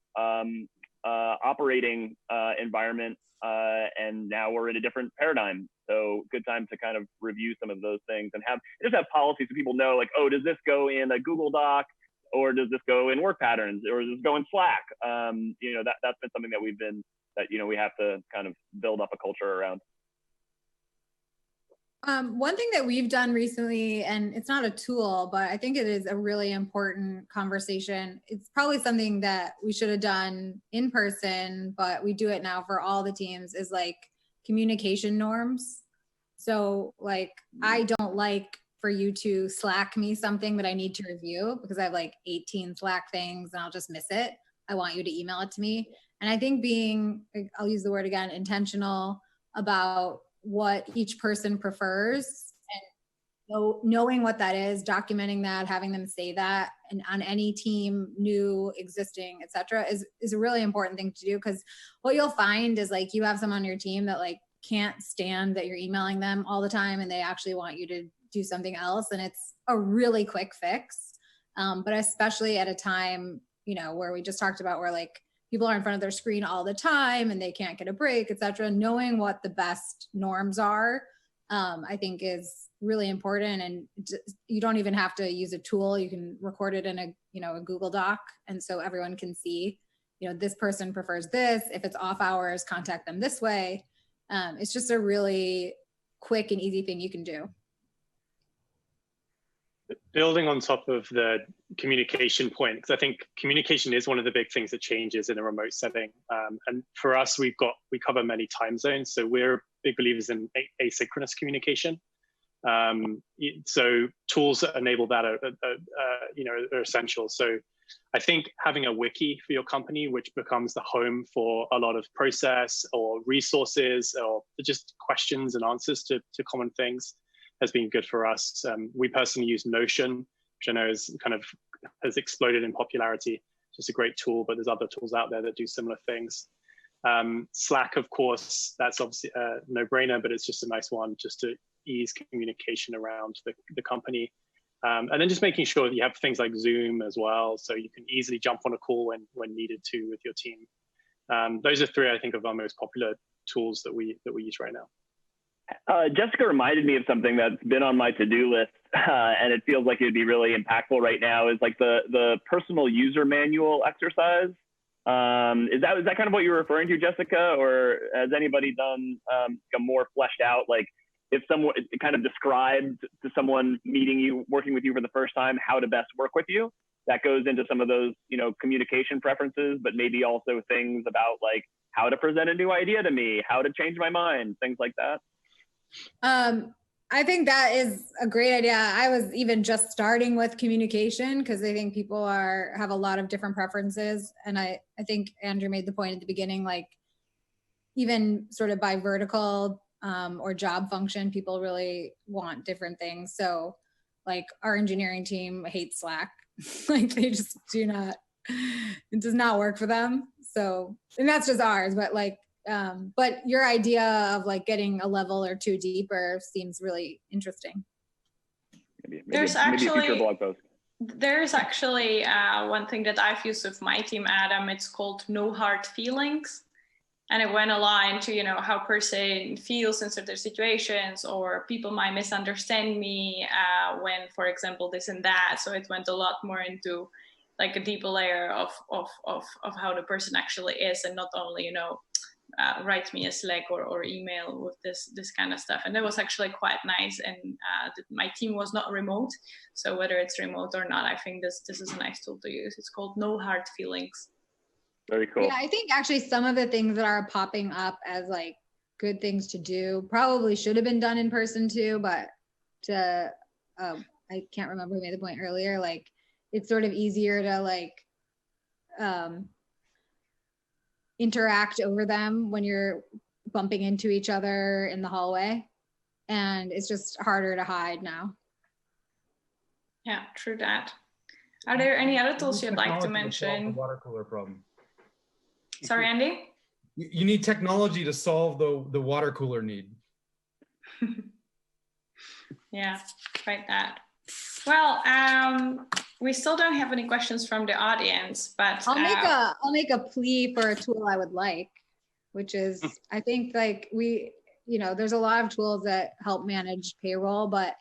operating environment, and now we're in a different paradigm. So good time to kind of review some of those things and have policies so people know, like, oh, does this go in a Google Doc? Or does this go in WorkPatterns, or does this go in Slack? That's been something that we have to kind of build up a culture around. One thing that we've done recently, and it's not a tool, but I think it is a really important conversation. It's probably something that we should have done in person, but we do it now for all the teams, is like communication norms. So like, I don't like for you to Slack me something that I need to review because I have like 18 Slack things and I'll just miss it. I want you to email it to me. And I think being, I'll use the word again, intentional about what each person prefers and knowing what that is, documenting that, having them say that, and on any team, new, existing, etc., is a really important thing to do. Because what you'll find is like you have someone on your team that like can't stand that you're emailing them all the time and they actually want you to do something else, and it's a really quick fix. But especially at a time, you know, where we just talked about where like people are in front of their screen all the time and they can't get a break, etc. Knowing what the best norms are, I think is really important. And you don't even have to use a tool. You can record it in a Google Doc. And so everyone can see, you know, this person prefers this. If it's off hours, contact them this way. It's just a really quick and easy thing you can do. Building on top of the communication point, because I think communication is one of the big things that changes in a remote setting. And for us, we cover many time zones, so we're big believers in asynchronous communication. So tools that enable that are essential. So I think having a wiki for your company, which becomes the home for a lot of process or resources or just questions and answers to common things, has been good for us. We personally use Notion, which I know has exploded in popularity. It's just a great tool, but there's other tools out there that do similar things. Slack, of course, that's obviously a no-brainer, but it's just a nice one just to ease communication around the company. And then just making sure that you have things like Zoom as well, so you can easily jump on a call when needed to with your team. Those are three, I think, of our most popular tools that we use right now. Jessica reminded me of something that's been on my to-do list, and it feels like it'd be really impactful right now, is like the personal user manual exercise. Is that kind of what you're referring to, Jessica, or has anybody done a more fleshed out, like if someone kind of described to someone meeting you, working with you for the first time, how to best work with you? That goes into some of those, communication preferences, but maybe also things about like how to present a new idea to me, how to change my mind, things like that. I think that is a great idea. I was even just starting with communication because I think people have a lot of different preferences. And I think Andrew made the point at the beginning, like even sort of by vertical or job function, people really want different things. So like our engineering team hates Slack. Like they just it does not work for them. So, and that's just ours, but like, but your idea of like getting a level or two deeper seems really interesting. Maybe there's actually one thing that I've used with my team, Adam. It's called No Hard Feelings, and it went a lot into how a person feels in certain situations, or people might misunderstand me when, for example, this and that. So it went a lot more into like a deeper layer of how the person actually is, and not only write me a Slack or email with this kind of stuff. And that was actually quite nice. And my team was not remote, so whether it's remote or not, I think this is a nice tool to use. It's called No Hard Feelings. Very cool. Yeah, I think actually some of the things that are popping up as like good things to do probably should have been done in person too, but I can't remember who made the point earlier, like it's sort of easier to like interact over them when you're bumping into each other in the hallway, and it's just harder to hide now. Yeah, true that. Are there any other tools you'd like to mention? The water cooler problem. Sorry, Andy? You need technology to solve the water cooler need. Yeah, quite that. Well, we still don't have any questions from the audience, but I'll make a plea for a tool I would like, which is I think like there's a lot of tools that help manage payroll, but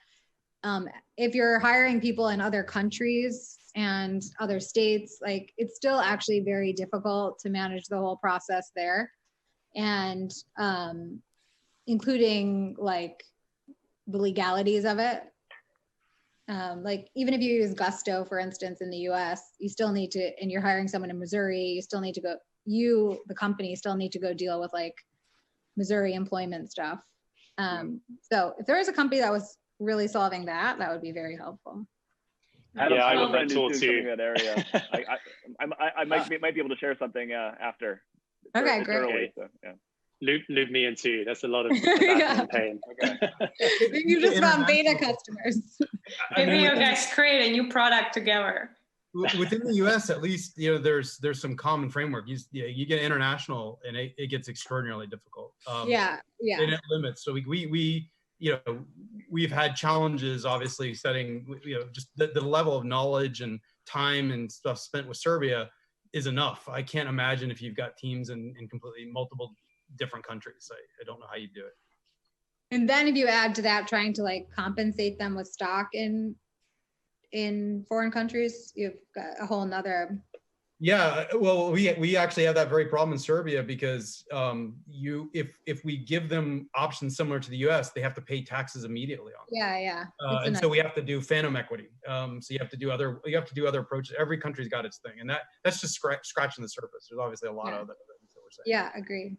if you're hiring people in other countries and other states, like it's still actually very difficult to manage the whole process there, and including like the legalities of it. Like even if you use Gusto, for instance, in the US, you still need to, and you're hiring someone in Missouri, you still need to go, the company still need to go deal with like Missouri employment stuff. So if there was a company that was really solving that, that would be very helpful. Adam, I have would a friend who's tool doing too. something in that area. I might be able to share something after. Okay, It's great. early, so, yeah. Loop me in too. That's a lot of Yeah. pain. Okay. You just found beta customers. Maybe you guys create a new product together. Within the U.S., at least, there's some common framework. You get international, and it gets extraordinarily difficult. Yeah. And it limits. So we've had challenges, obviously, setting, just the level of knowledge and time and stuff spent with Serbia is enough. I can't imagine if you've got teams in completely multiple different countries. I don't know how you do it. And then if you add to that, trying to like compensate them with stock in foreign countries, you've got a whole nother. Yeah, well, we actually have that very problem in Serbia because if we give them options similar to the U.S., they have to pay taxes immediately on them. Yeah. And so we have to do phantom equity. So you have to do other approaches. Every country's got its thing, and that's just scratching the surface. There's obviously a lot of other things that we're saying. Yeah, agreed.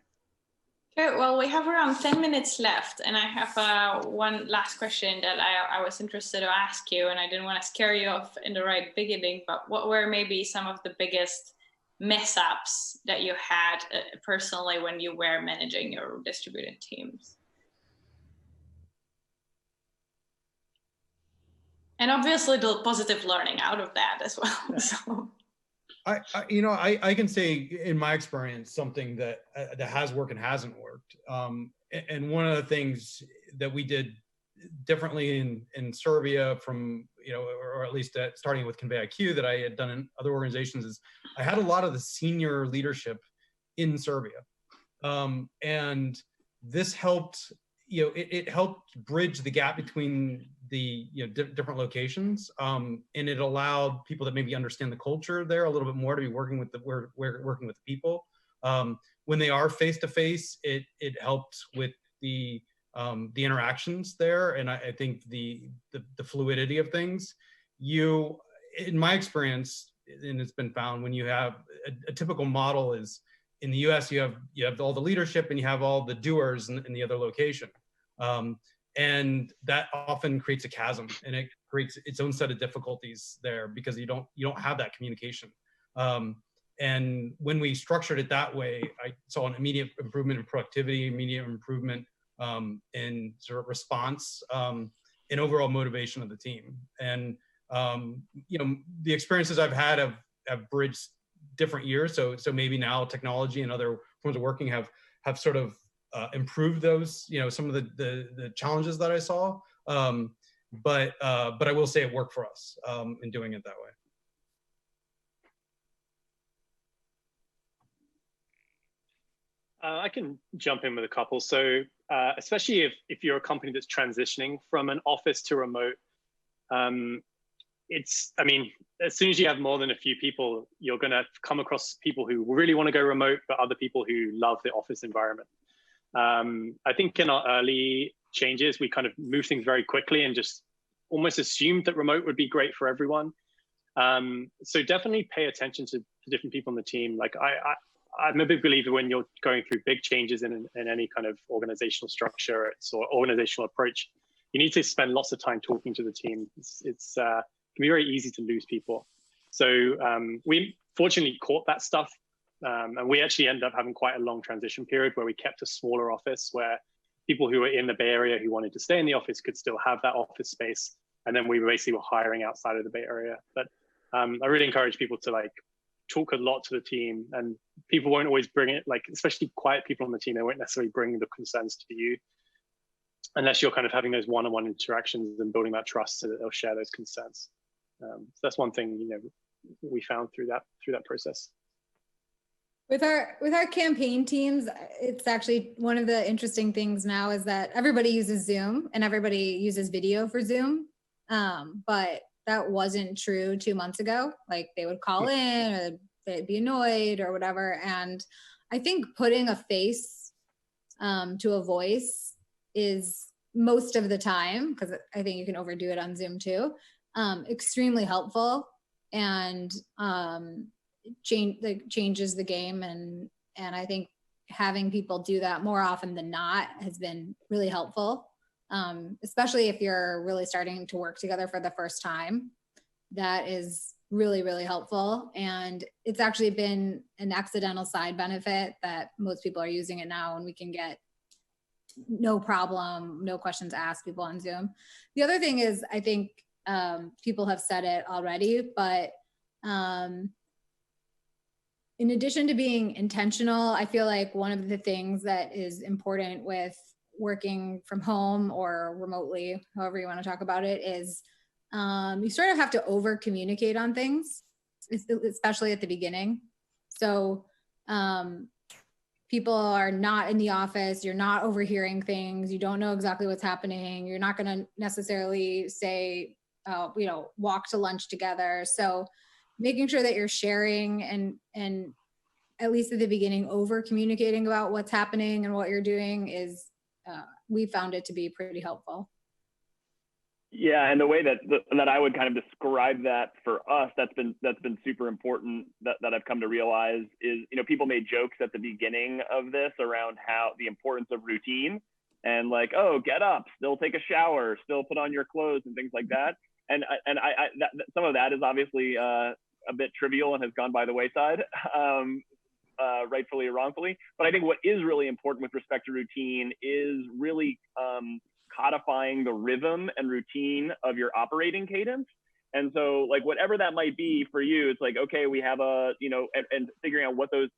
Okay, well, we have around 10 minutes left, and I have one last question that I was interested to ask you, and I didn't want to scare you off in the right beginning, but what were maybe some of the biggest mess-ups that you had personally when you were managing your distributed teams? And obviously the positive learning out of that as well. So. I can say in my experience something that has worked and hasn't worked. And one of the things that we did differently in Serbia from, or at least starting with Convey IQ that I had done in other organizations is I had a lot of the senior leadership in Serbia. And this helped, it helped bridge the gap between the different locations, and it allowed people that maybe understand the culture there a little bit more to be working with the people. When they are face to face, it helped with the interactions there, and I think the fluidity of things. In my experience, and it's been found, when you have a typical model is in the U.S. you have all the leadership and you have all the doers in the other location. And that often creates a chasm, and it creates its own set of difficulties there because you don't have that communication. And when we structured it that way, I saw an immediate improvement in productivity, immediate improvement in sort of response, and overall motivation of the team. And the experiences I've had have bridged different years. So maybe now technology and other forms of working have sort of improved those, some of the challenges that I saw. But I will say it worked for us in doing it that way. I can jump in with a couple. So especially if you're a company that's transitioning from an office to remote, as soon as you have more than a few people, you're going to come across people who really want to go remote, but other people who love the office environment. I think in our early changes, we kind of moved things very quickly and just almost assumed that remote would be great for everyone. So definitely pay attention to different people on the team. Like I'm a big believer when you're going through big changes in any kind of organizational structure or organizational approach, you need to spend lots of time talking to the team. It can be very easy to lose people. So we fortunately caught that stuff. And we actually ended up having quite a long transition period where we kept a smaller office where people who were in the Bay Area who wanted to stay in the office could still have that office space. And then we basically were hiring outside of the Bay Area. But I really encourage people to talk a lot to the team, and people won't always bring it, especially quiet people on the team, they won't necessarily bring the concerns to you unless you're kind of having those one-on-one interactions and building that trust so that they'll share those concerns. So that's one thing, we found through that process. With our campaign teams, it's actually one of the interesting things now is that everybody uses Zoom and everybody uses video for Zoom. But that wasn't true 2 months ago. Like they would call in or they'd be annoyed or whatever. And I think putting a face to a voice is most of the time, because I think you can overdo it on Zoom too, extremely helpful, and changes the game. And I think having people do that more often than not has been really helpful, especially if you're really starting to work together for the first time. That is really, really helpful. And it's actually been an accidental side benefit that most people are using it now, and we can get no problem, no questions asked people on Zoom. The other thing is, I think people have said it already, but in addition to being intentional, I feel like one of the things that is important with working from home or remotely, however you want to talk about it, is you sort of have to over communicate on things, especially at the beginning. So people are not in the office, you're not overhearing things, you don't know exactly what's happening, you're not going to necessarily say, walk to lunch together. So making sure that you're sharing and at least at the beginning, over communicating about what's happening and what you're doing is, we found it to be pretty helpful. Yeah, and the way that I would kind of describe that for us, that's been super important that I've come to realize is, people made jokes at the beginning of this around how the importance of routine and like, oh, get up, still take a shower, still put on your clothes and things like that. And some of that is obviously a bit trivial and has gone by the wayside, rightfully or wrongfully. But I think what is really important with respect to routine is really codifying the rhythm and routine of your operating cadence. And so like whatever that might be for you, it's like, okay, we have and figuring out what those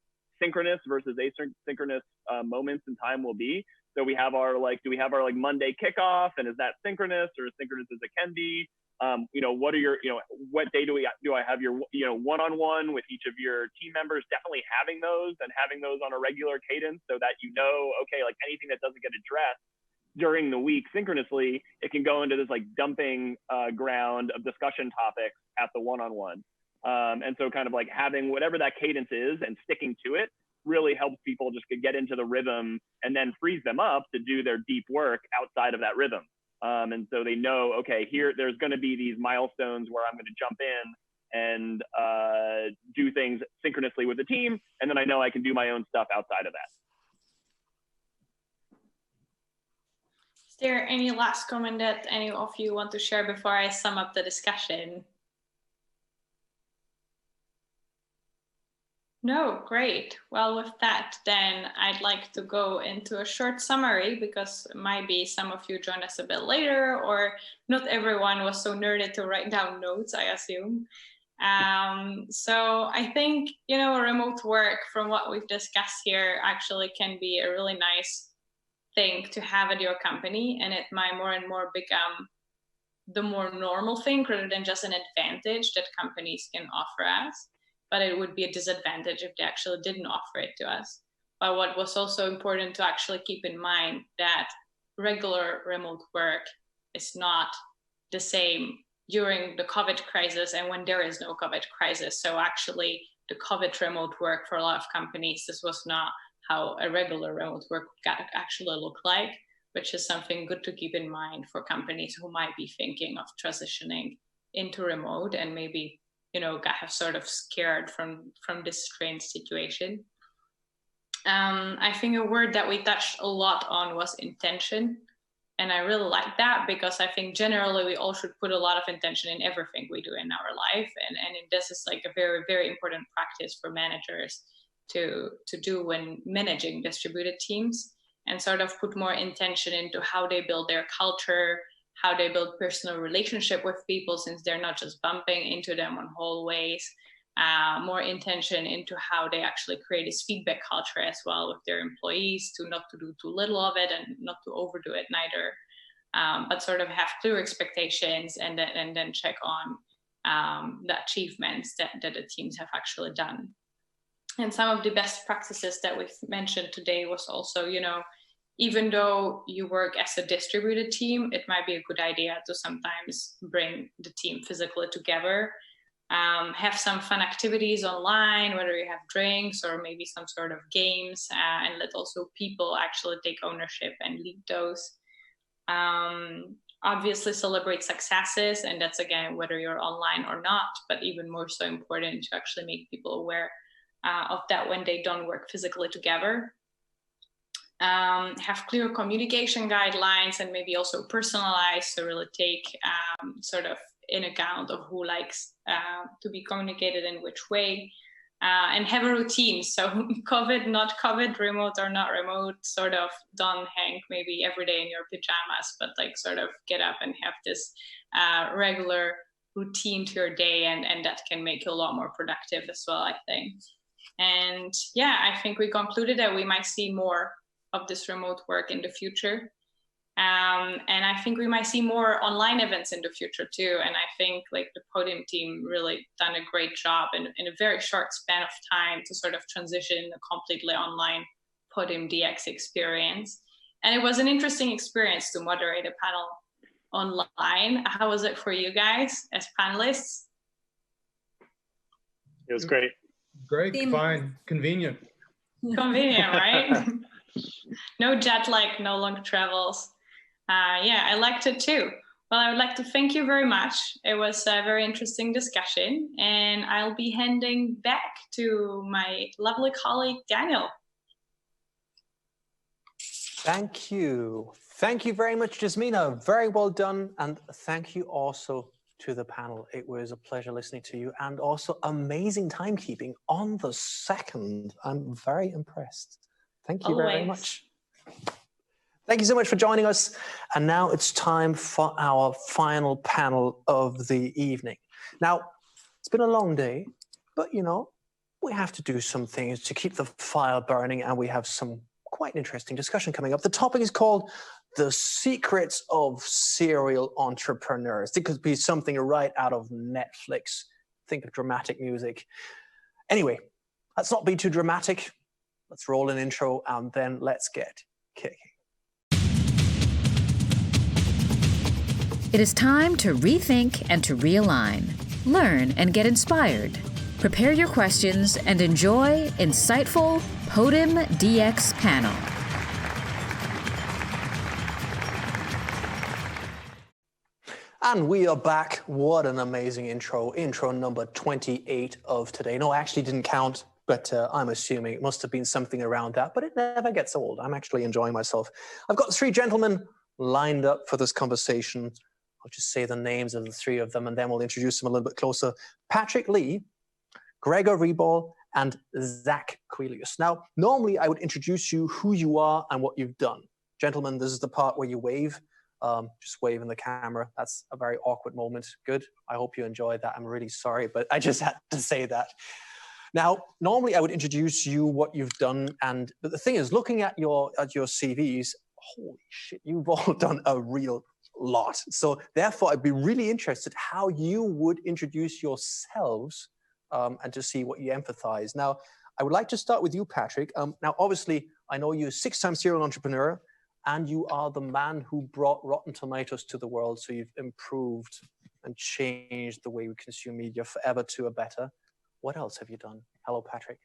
synchronous versus asynchronous moments in time will be. So we have our do we have our Monday kickoff, and is that synchronous or as synchronous as it can be? What are your, what day do I have your, one-on-one with each of your team members? Definitely having those on a regular cadence so that okay, like anything that doesn't get addressed during the week synchronously, it can go into this like dumping ground of discussion topics at the one-on-one. And so kind of like having whatever that cadence is and sticking to it really helps people just get into the rhythm and then frees them up to do their deep work outside of that rhythm. And so they know, okay, there's going to be these milestones where I'm going to jump in and do things synchronously with the team. And then I know I can do my own stuff outside of that. Is there any last comment that any of you want to share before I sum up the discussion? No, great. Well, with that, then I'd like to go into a short summary because maybe some of you joined us a bit later, or not everyone was so nerdy to write down notes, I assume. So I think, remote work, from what we've discussed here, actually can be a really nice thing to have at your company, and it might more and more become the more normal thing rather than just an advantage that companies can offer us. But it would be a disadvantage if they actually didn't offer it to us. But what was also important to actually keep in mind that regular remote work is not the same during the COVID crisis and when there is no COVID crisis. So actually the COVID remote work for a lot of companies, this was not how a regular remote work would actually look like, which is something good to keep in mind for companies who might be thinking of transitioning into remote and maybe have sort of scared from this strange situation. I think a word that we touched a lot on was intention. And I really like that because I think generally we all should put a lot of intention in everything we do in our life. And this is like a very, very important practice for managers to do when managing distributed teams, and sort of put more intention into how they build their culture, how they build personal relationship with people, since they're not just bumping into them on hallways, more intention into how they actually create this feedback culture as well with their employees, to not to do too little of it and not to overdo it neither, but sort of have clear expectations and then check on the achievements that the teams have actually done. And some of the best practices that we've mentioned today was also, even though you work as a distributed team, it might be a good idea to sometimes bring the team physically together, have some fun activities online, whether you have drinks or maybe some sort of games, and let also people actually take ownership and lead those. Obviously celebrate successes, and that's again whether you're online or not, but even more so important to actually make people aware of that when they don't work physically together. Have clear communication guidelines and maybe also personalize, so really take sort of in account of who likes to be communicated in which way. And have a routine. So COVID, not COVID, remote or not remote, sort of don't hang maybe every day in your pajamas, but like sort of get up and have this regular routine to your day, and that can make you a lot more productive as well, I think. And yeah, I think we concluded that we might see more of this remote work in the future. And I think we might see more online events in the future too. And I think like the Podim team really done a great job in a very short span of time to sort of transition a completely online Podim DX experience. And it was an interesting experience to moderate a panel online. How was it for you guys as panelists? It was great. Great, fine, convenient. Convenient, right? No jet lag, no long travels. Yeah, I liked it too. Well, I would like to thank you very much. It was a very interesting discussion, and I'll be handing back to my lovely colleague, Daniel. Thank you. Thank you very much, Jasmina. Very well done. And thank you also to the panel. It was a pleasure listening to you, and also amazing timekeeping on the second. I'm very impressed. Thank you very much. Thank you so much for joining us. And now it's time for our final panel of the evening. Now, it's been a long day, but you know, we have to do some things to keep the fire burning, and we have some quite interesting discussion coming up. The topic is called The Secrets of Serial Entrepreneurs. It could be something right out of Netflix. Think of dramatic music. Anyway, let's not be too dramatic. Let's roll an intro, and then let's get kicking. It is time to rethink and to realign. Learn and get inspired. Prepare your questions and enjoy insightful Podim DX panel. And we are back. What an amazing intro. Intro number 28 of today. No, I actually didn't count, but I'm assuming it must have been something around that, but it never gets old. I'm actually enjoying myself. I've got three gentlemen lined up for this conversation. I'll just say the names of the three of them, and then we'll introduce them a little bit closer. Patrick Lee, Gregor Rebolj, and Zach Coelius. Now, normally I would introduce you who you are and what you've done. Gentlemen, this is the part where you wave. Just wave in the camera. That's a very awkward moment. Good. I hope you enjoyed that. I'm really sorry, but I just had to say that. Now, normally I would introduce you, what you've done, but the thing is, looking at your CVs, holy shit, you've all done a real lot. So therefore, I'd be really interested how you would introduce yourselves and to see what you empathize. Now, I would like to start with you, Patrick. Now, obviously, I know you're a 6-time serial entrepreneur, and you are the man who brought Rotten Tomatoes to the world. So you've improved and changed the way we consume media forever to a better. What else have you done? Hello, Patrick.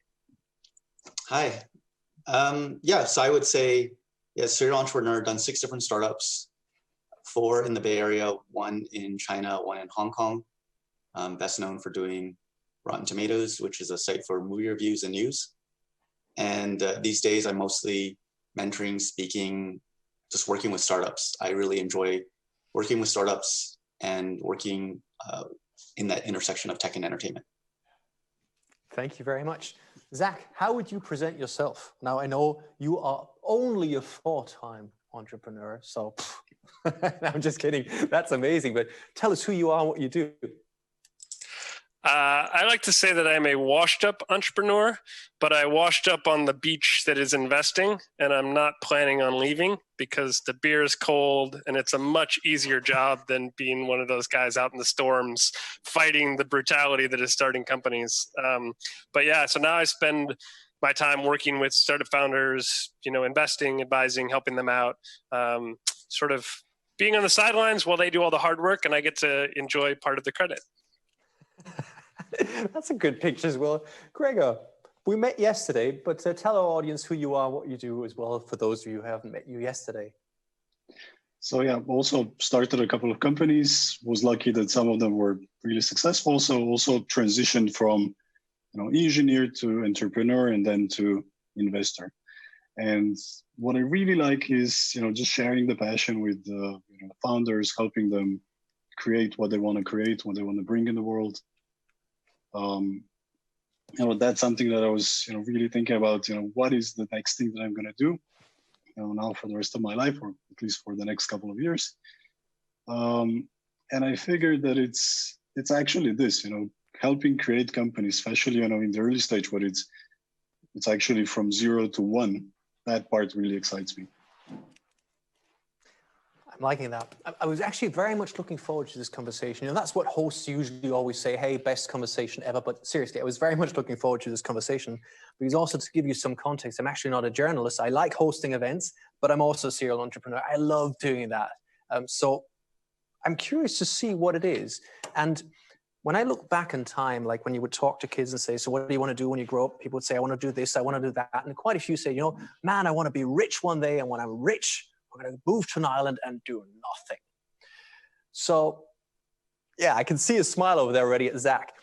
Hi. So I would say, serial entrepreneur, done 6 different startups, 4 in the Bay Area, 1 in China, 1 in Hong Kong. Best known for doing Rotten Tomatoes, which is a site for movie reviews and news. And these days, I'm mostly mentoring, speaking, just working with startups. I really enjoy working with startups and working in that intersection of tech and entertainment. Thank you very much. Zach, how would you present yourself? Now, I know you are only a 4-time entrepreneur, so I'm just kidding. That's amazing, but tell us who you are and what you do. I like to say that I'm a washed up entrepreneur, but I washed up on the beach that is investing, and I'm not planning on leaving because the beer is cold and it's a much easier job than being one of those guys out in the storms fighting the brutality that is starting companies. But yeah, so now I spend my time working with startup founders, investing, advising, helping them out, sort of being on the sidelines while they do all the hard work, and I get to enjoy part of the credit. That's a good picture as well. Gregor, we met yesterday, but tell our audience who you are, what you do as well, for those of you who haven't met you yesterday. So yeah, also started a couple of companies, was lucky that some of them were really successful. So also transitioned from, engineer to entrepreneur and then to investor. And what I really like is, just sharing the passion with the founders, helping them create what they want to create, what they want to bring in the world. That's something that I was, really thinking about, what is the next thing that I'm going to do, now for the rest of my life, or at least for the next couple of years. And I figured that it's actually this, helping create companies, especially, in the early stage where it's actually from 0 to 1. That part really excites me. I'm liking that. I was actually very much looking forward to this conversation. That's what hosts usually always say, hey, best conversation ever. But seriously, I was very much looking forward to this conversation because also to give you some context, I'm actually not a journalist. I like hosting events, but I'm also a serial entrepreneur. I love doing that. So I'm curious to see what it is. And when I look back in time, like when you would talk to kids and say, so what do you want to do when you grow up? People would say, I want to do this, I want to do that. And quite a few say, man, I want to be rich one day. And when I'm rich, I'm going to move to an island and do nothing. So yeah, I can see a smile over there already at Zach.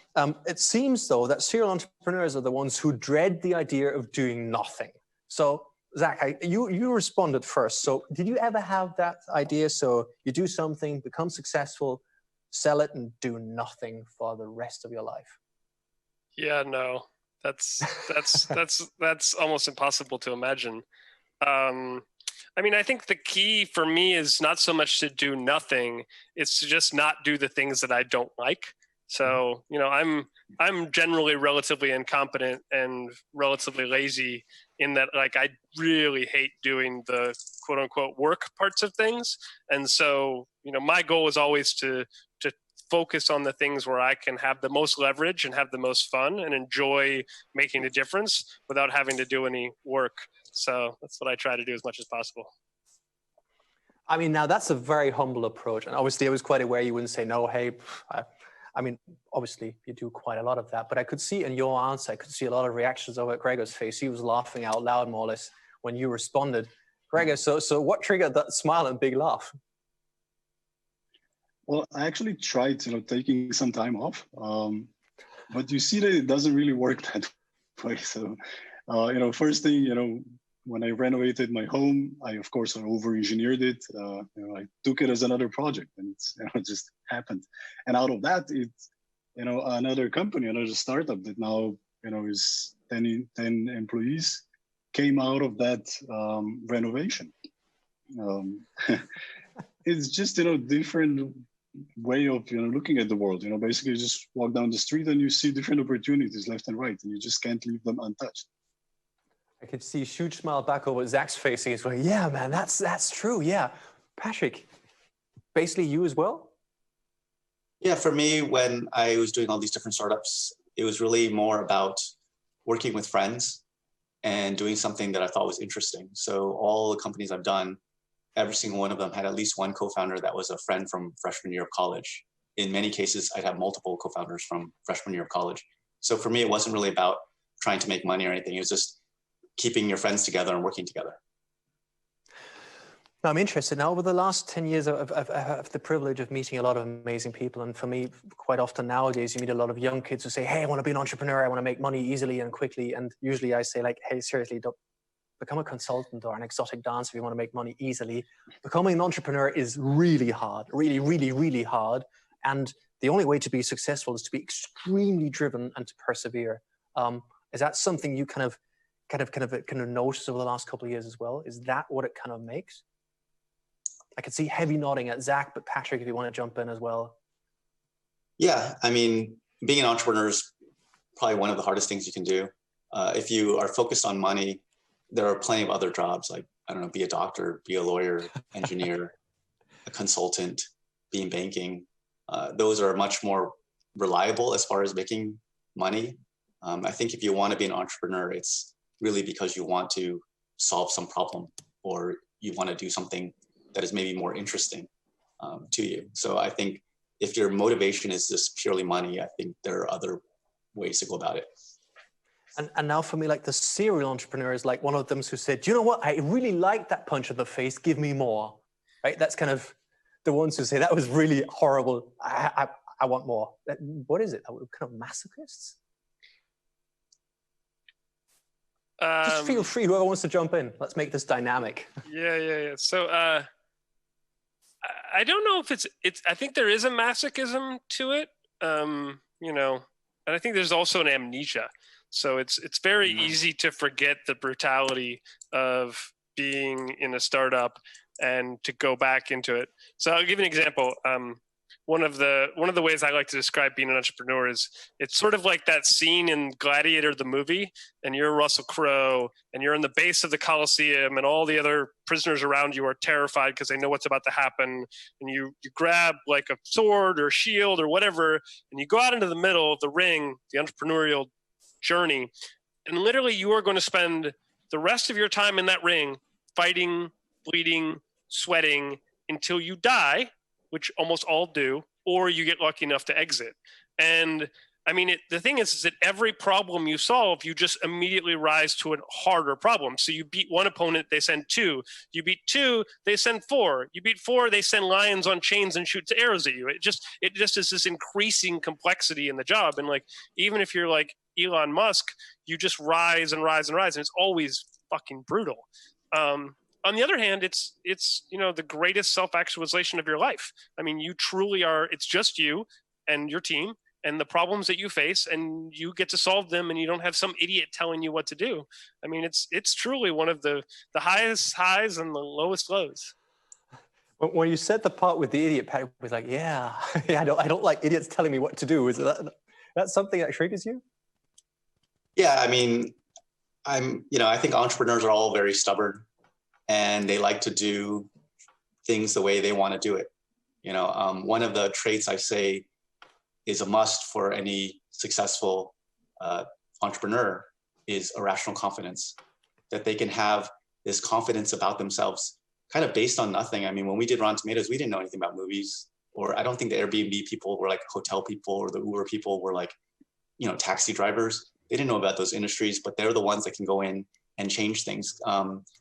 It seems though that serial entrepreneurs are the ones who dread the idea of doing nothing. So Zach, you responded first. So did you ever have that idea? So you do something, become successful, sell it and do nothing for the rest of your life? Yeah, no, that's almost impossible to imagine. I think the key for me is not so much to do nothing; it's to just not do the things that I don't like. So, I'm generally relatively incompetent and relatively lazy in that, like, I really hate doing the quote unquote work parts of things. And so, my goal is always to focus on the things where I can have the most leverage and have the most fun and enjoy making a difference without having to do any work. So that's what I try to do as much as possible. Now that's a very humble approach. And obviously I was quite aware you wouldn't say no, hey, obviously you do quite a lot of that, but I could see in your answer, I could see a lot of reactions over at Gregor's face. He was laughing out loud more or less when you responded. Gregor, so what triggered that smile and big laugh? Well, I actually tried, taking some time off, but you see that it doesn't really work that way. So, first thing, when I renovated my home, I of course over-engineered it. I took it as another project, and it just happened. And out of that, another company, another startup that now is 10 employees came out of that renovation. It's just different way of looking at the world. Basically you just walk down the street and you see different opportunities left and right, and you just can't leave them untouched. I could see a huge smile back over Zach's face. He's going, yeah, man, that's true. Yeah. Patrick, basically you as well? Yeah, for me, when I was doing all these different startups, it was really more about working with friends and doing something that I thought was interesting. So all the companies I've done, every single one of them had at least one co-founder that was a friend from freshman year of college. In many cases, I'd have multiple co-founders from freshman year of college. So for me, it wasn't really about trying to make money or anything. It was just keeping your friends together and working together. Now, I'm interested. Now, over the last 10 years, I've had the privilege of meeting a lot of amazing people. And for me, quite often nowadays, you meet a lot of young kids who say, hey, I want to be an entrepreneur. I want to make money easily and quickly. And usually I say, like, hey, seriously, don't become a consultant or an exotic dancer if you want to make money easily. Becoming an entrepreneur is really hard, really, really, really hard. And the only way to be successful is to be extremely driven and to persevere. Is that something you kind of noticed over the last couple of years as well? Is that what it kind of makes? I could see heavy nodding at Zach, but Patrick, if you want to jump in as well. Yeah, being an entrepreneur is probably one of the hardest things you can do. If you are focused on money, there are plenty of other jobs, like, be a doctor, be a lawyer, engineer, a consultant, be in banking. Those are much more reliable as far as making money. I think if you want to be an entrepreneur, it's really because you want to solve some problem or you want to do something that is maybe more interesting to you. So I think if your motivation is just purely money, I think there are other ways to go about it. And now for me, like the serial entrepreneur is like one of them who said, you know what? I really like that punch in the face. Give me more. right? That's kind of the ones who say that was really horrible. I want more. What is it? Are we kind of masochists? Just feel free, whoever wants to jump in. Let's make this dynamic. Yeah. So I don't know if it's. I think there is a masochism to it, and I think there's also an amnesia. So it's very easy to forget the brutality of being in a startup and to go back into it. So I'll give you an example. One of the ways I like to describe being an entrepreneur is it's sort of like that scene in Gladiator, the movie, and you're Russell Crowe and you're in the base of the Coliseum and all the other prisoners around you are terrified because they know what's about to happen. And you grab like a sword or shield or whatever, and you go out into the middle of the ring, the entrepreneurial journey. And literally you are going to spend the rest of your time in that ring fighting, bleeding, sweating until you die, which almost all do, or you get lucky enough to exit. And I mean, the thing is that every problem you solve, you just immediately rise to a harder problem. So you beat one opponent, they send 2. You beat 2, they send 4. You beat 4, they send lions on chains and shoot arrows at you. It just is this increasing complexity in the job. And like, even if you're like Elon Musk, you just rise and rise and rise, and it's always fucking brutal. On the other hand, it's the greatest self-actualization of your life. I mean, you truly are. It's just you and your team and the problems that you face, and you get to solve them, and you don't have some idiot telling you what to do. I mean, it's truly one of the highest highs and the lowest lows. When you said the part with the idiot, Patrick was like, yeah, I don't like idiots telling me what to do. Is that something that triggers you? Yeah, I mean, I think entrepreneurs are all very stubborn. And they like to do things the way they want to do it. One of the traits I say is a must for any successful entrepreneur is irrational confidence, that they can have this confidence about themselves kind of based on nothing. I mean, when we did Rotten Tomatoes, we didn't know anything about movies, or I don't think the Airbnb people were like hotel people, or the Uber people were like, taxi drivers. They didn't know about those industries, but they're the ones that can go in and change things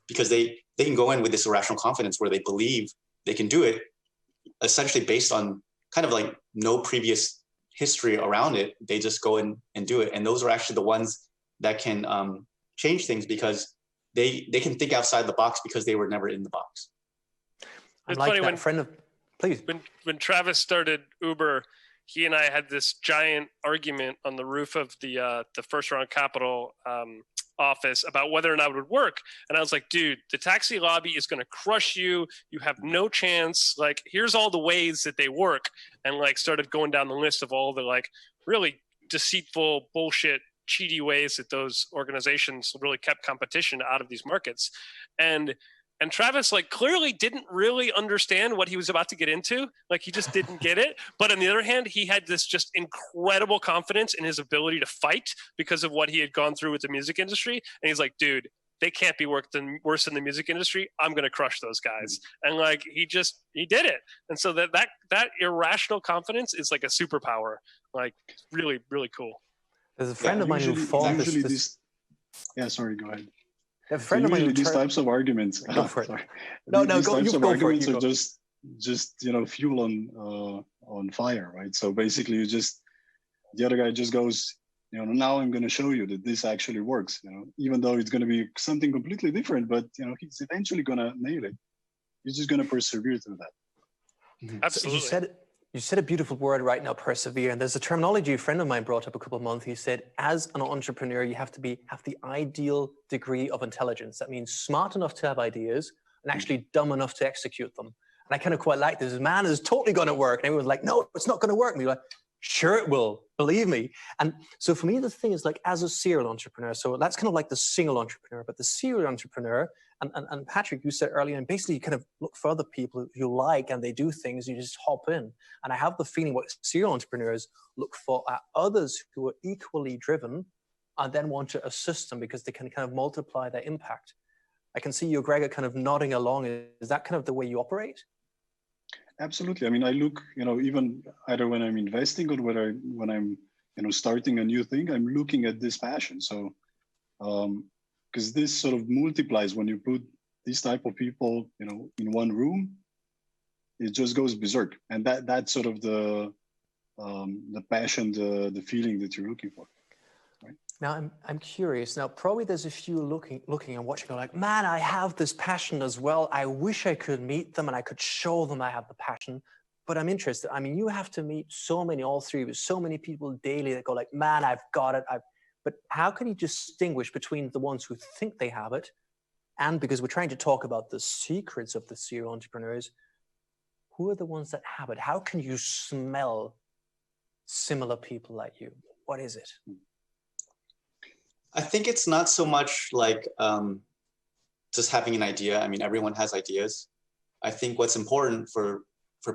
because they can go in with this irrational confidence where they believe they can do it essentially based on kind of like no previous history around it. They just go in and do it. And those are actually the ones that can change things because they can think outside the box because they were never in the box. It's like funny that please. When Travis started Uber, he and I had this giant argument on the roof of the First Round Capital office about whether or not it would work. And I was like, dude, the taxi lobby is going to crush you. You have no chance. Like, here's all the ways that they work. And like started going down the list of all the like really deceitful, bullshit, cheaty ways that those organizations really kept competition out of these markets. And Travis like clearly didn't really understand what he was about to get into. Like he just didn't get it. But on the other hand, he had this just incredible confidence in his ability to fight because of what he had gone through with the music industry. And he's like, dude, they can't be worse in the music industry. I'm going to crush those guys. And like, he did it. And so that irrational confidence is like a superpower, like really, really cool. There's a friend of mine who fought this. Yeah, sorry, go ahead. A friend of mine these types of arguments. Go for it. These types of arguments are just fuel on fire, right? So basically, the other guy just goes, now I'm going to show you that this actually works. Even though it's going to be something completely different, but he's eventually going to nail it. He's just going to persevere through that. Mm-hmm. Absolutely. So you said a beautiful word right now, persevere. And there's a terminology a friend of mine brought up a couple of months. He said, as an entrepreneur, you have to have the ideal degree of intelligence. That means smart enough to have ideas and actually dumb enough to execute them. And I kind of quite like this. Man, it's totally going to work. And everyone's like, no, it's not going to work. And you're like, sure it will, believe me. And so for me, the thing is like, as a serial entrepreneur, so that's kind of like the single entrepreneur, but the serial entrepreneur, and Patrick, you said earlier, and basically you kind of look for other people you like and they do things, you just hop in. And I have the feeling what serial entrepreneurs look for are others who are equally driven and then want to assist them because they can kind of multiply their impact. I can see you, Gregor, kind of nodding along. Is that kind of the way you operate? Absolutely. I mean, I look, even either when I'm investing or when I'm, starting a new thing, I'm looking at this passion. So, because this sort of multiplies when you put these type of people, in one room, it just goes berserk. And that's sort of the passion, the feeling that you're looking for. Right? Now, I'm curious. Now, probably there's a few looking and watching, like, man, I have this passion as well. I wish I could meet them and I could show them I have the passion. But I'm interested. I mean, you have to meet all three, with so many people daily that go like, man, I've got it. But how can you distinguish between the ones who think they have it, and because we're trying to talk about the secrets of the serial entrepreneurs, who are the ones that have it? How can you smell similar people like you? What is it? I think it's not so much like just having an idea. I mean, everyone has ideas. I think what's important for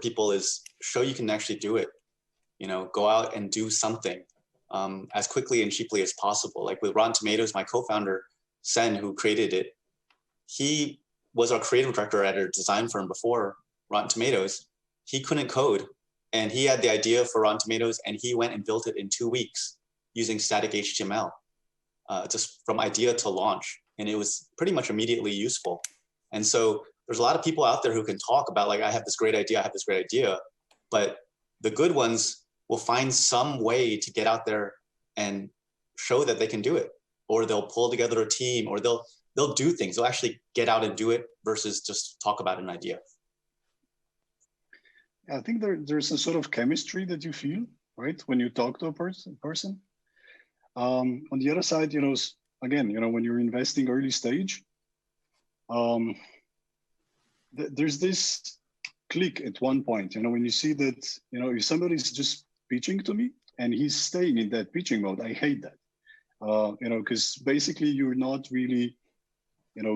people is show you can actually do it. Go out and do something as quickly and cheaply as possible. Like with Rotten Tomatoes, my co-founder, Sen, who created it, he was our creative director at a design firm before Rotten Tomatoes. He couldn't code, and he had the idea for Rotten Tomatoes, and he went and built it in 2 weeks using static HTML, just from idea to launch. And it was pretty much immediately useful. And so there's a lot of people out there who can talk about, like, I have this great idea, but the good ones will find some way to get out there and show that they can do it, or they'll pull together a team, or they'll do things. They'll actually get out and do it versus just talk about an idea. I think there's a sort of chemistry that you feel, right, when you talk to a person. On the other side, again, when you're investing early stage, there's this click at one point, when you see that, if somebody's just pitching to me and he's staying in that pitching mode, I hate that, because basically you're not really,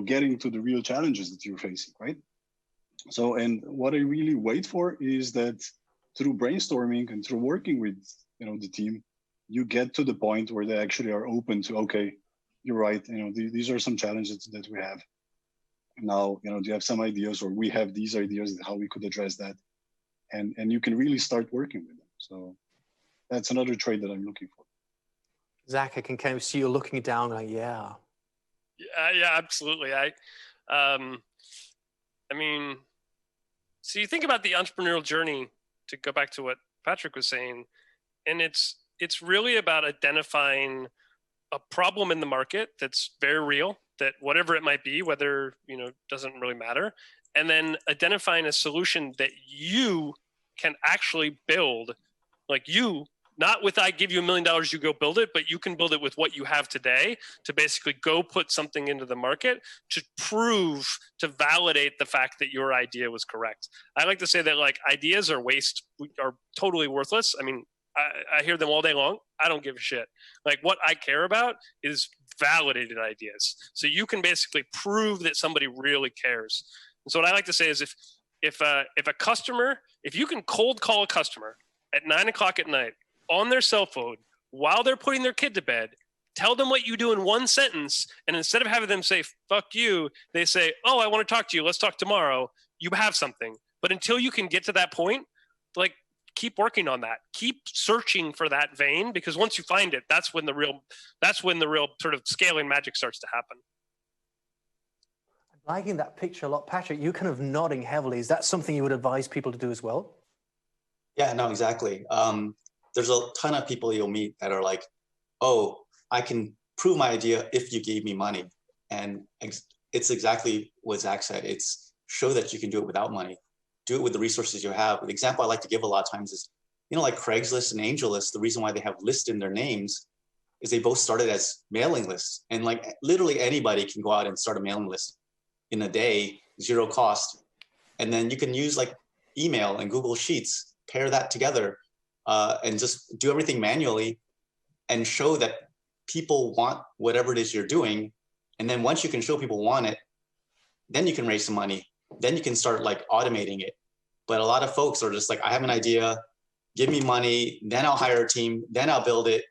getting to the real challenges that you're facing, right? So, and what I really wait for is that through brainstorming and through working with, the team, you get to the point where they actually are open to, okay, you're right, these are some challenges that we have. Now, do you have some ideas, or we have these ideas how we could address that, and you can really start working with them. So that's another trait that I'm looking for. Zach, I can kind of see you looking down, like, yeah, absolutely. I mean, so you think about the entrepreneurial journey, to go back to what Patrick was saying, and it's really about identifying a problem in the market that's very real, that whatever it might be, whether, doesn't really matter. And then identifying a solution that you can actually build, like not with, I give you $1 million, you go build it, but you can build it with what you have today to basically go put something into the market to to validate the fact that your idea was correct. I like to say that, like, ideas are totally worthless. I mean, I hear them all day long. I don't give a shit. Like, what I care about is validated ideas. So you can basically prove that somebody really cares. And so what I like to say is, if you can cold call a customer at 9 o'clock at night on their cell phone while they're putting their kid to bed, tell them what you do in one sentence, and instead of having them say, fuck you, they say, oh, I want to talk to you, let's talk tomorrow, you have something. But until you can get to that point, like, keep working on that. Keep searching for that vein, because once you find it, that's when the real sort of scaling magic starts to happen. I'm liking that picture a lot. Patrick, you kind of nodding heavily. Is that something you would advise people to do as well? Yeah, no, exactly. There's a ton of people you'll meet that are like, oh, I can prove my idea if you gave me money. And it's exactly what Zach said. It's show that you can do it without money. Do it with the resources you have. The example I like to give a lot of times is, like Craigslist and AngelList, the reason why they have list in their names is they both started as mailing lists. And like literally anybody can go out and start a mailing list in a day, zero cost. And then you can use like email and Google Sheets, pair that together and just do everything manually and show that people want whatever it is you're doing. And then once you can show people want it, then you can raise some money. Then you can start like automating it. But a lot of folks are just like, I have an idea, give me money, then I'll hire a team, then I'll build it,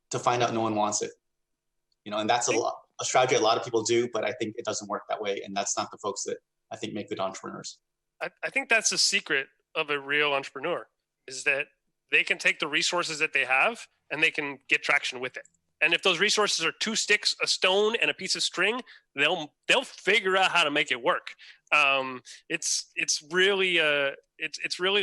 to find out no one wants it. And that's a strategy a lot of people do, but I think it doesn't work that way. And that's not the folks that I think make good entrepreneurs. I think that's the secret of a real entrepreneur, is that they can take the resources that they have and they can get traction with it. And if those resources are 2 sticks, a stone, and a piece of string, they'll figure out how to make it work. It's really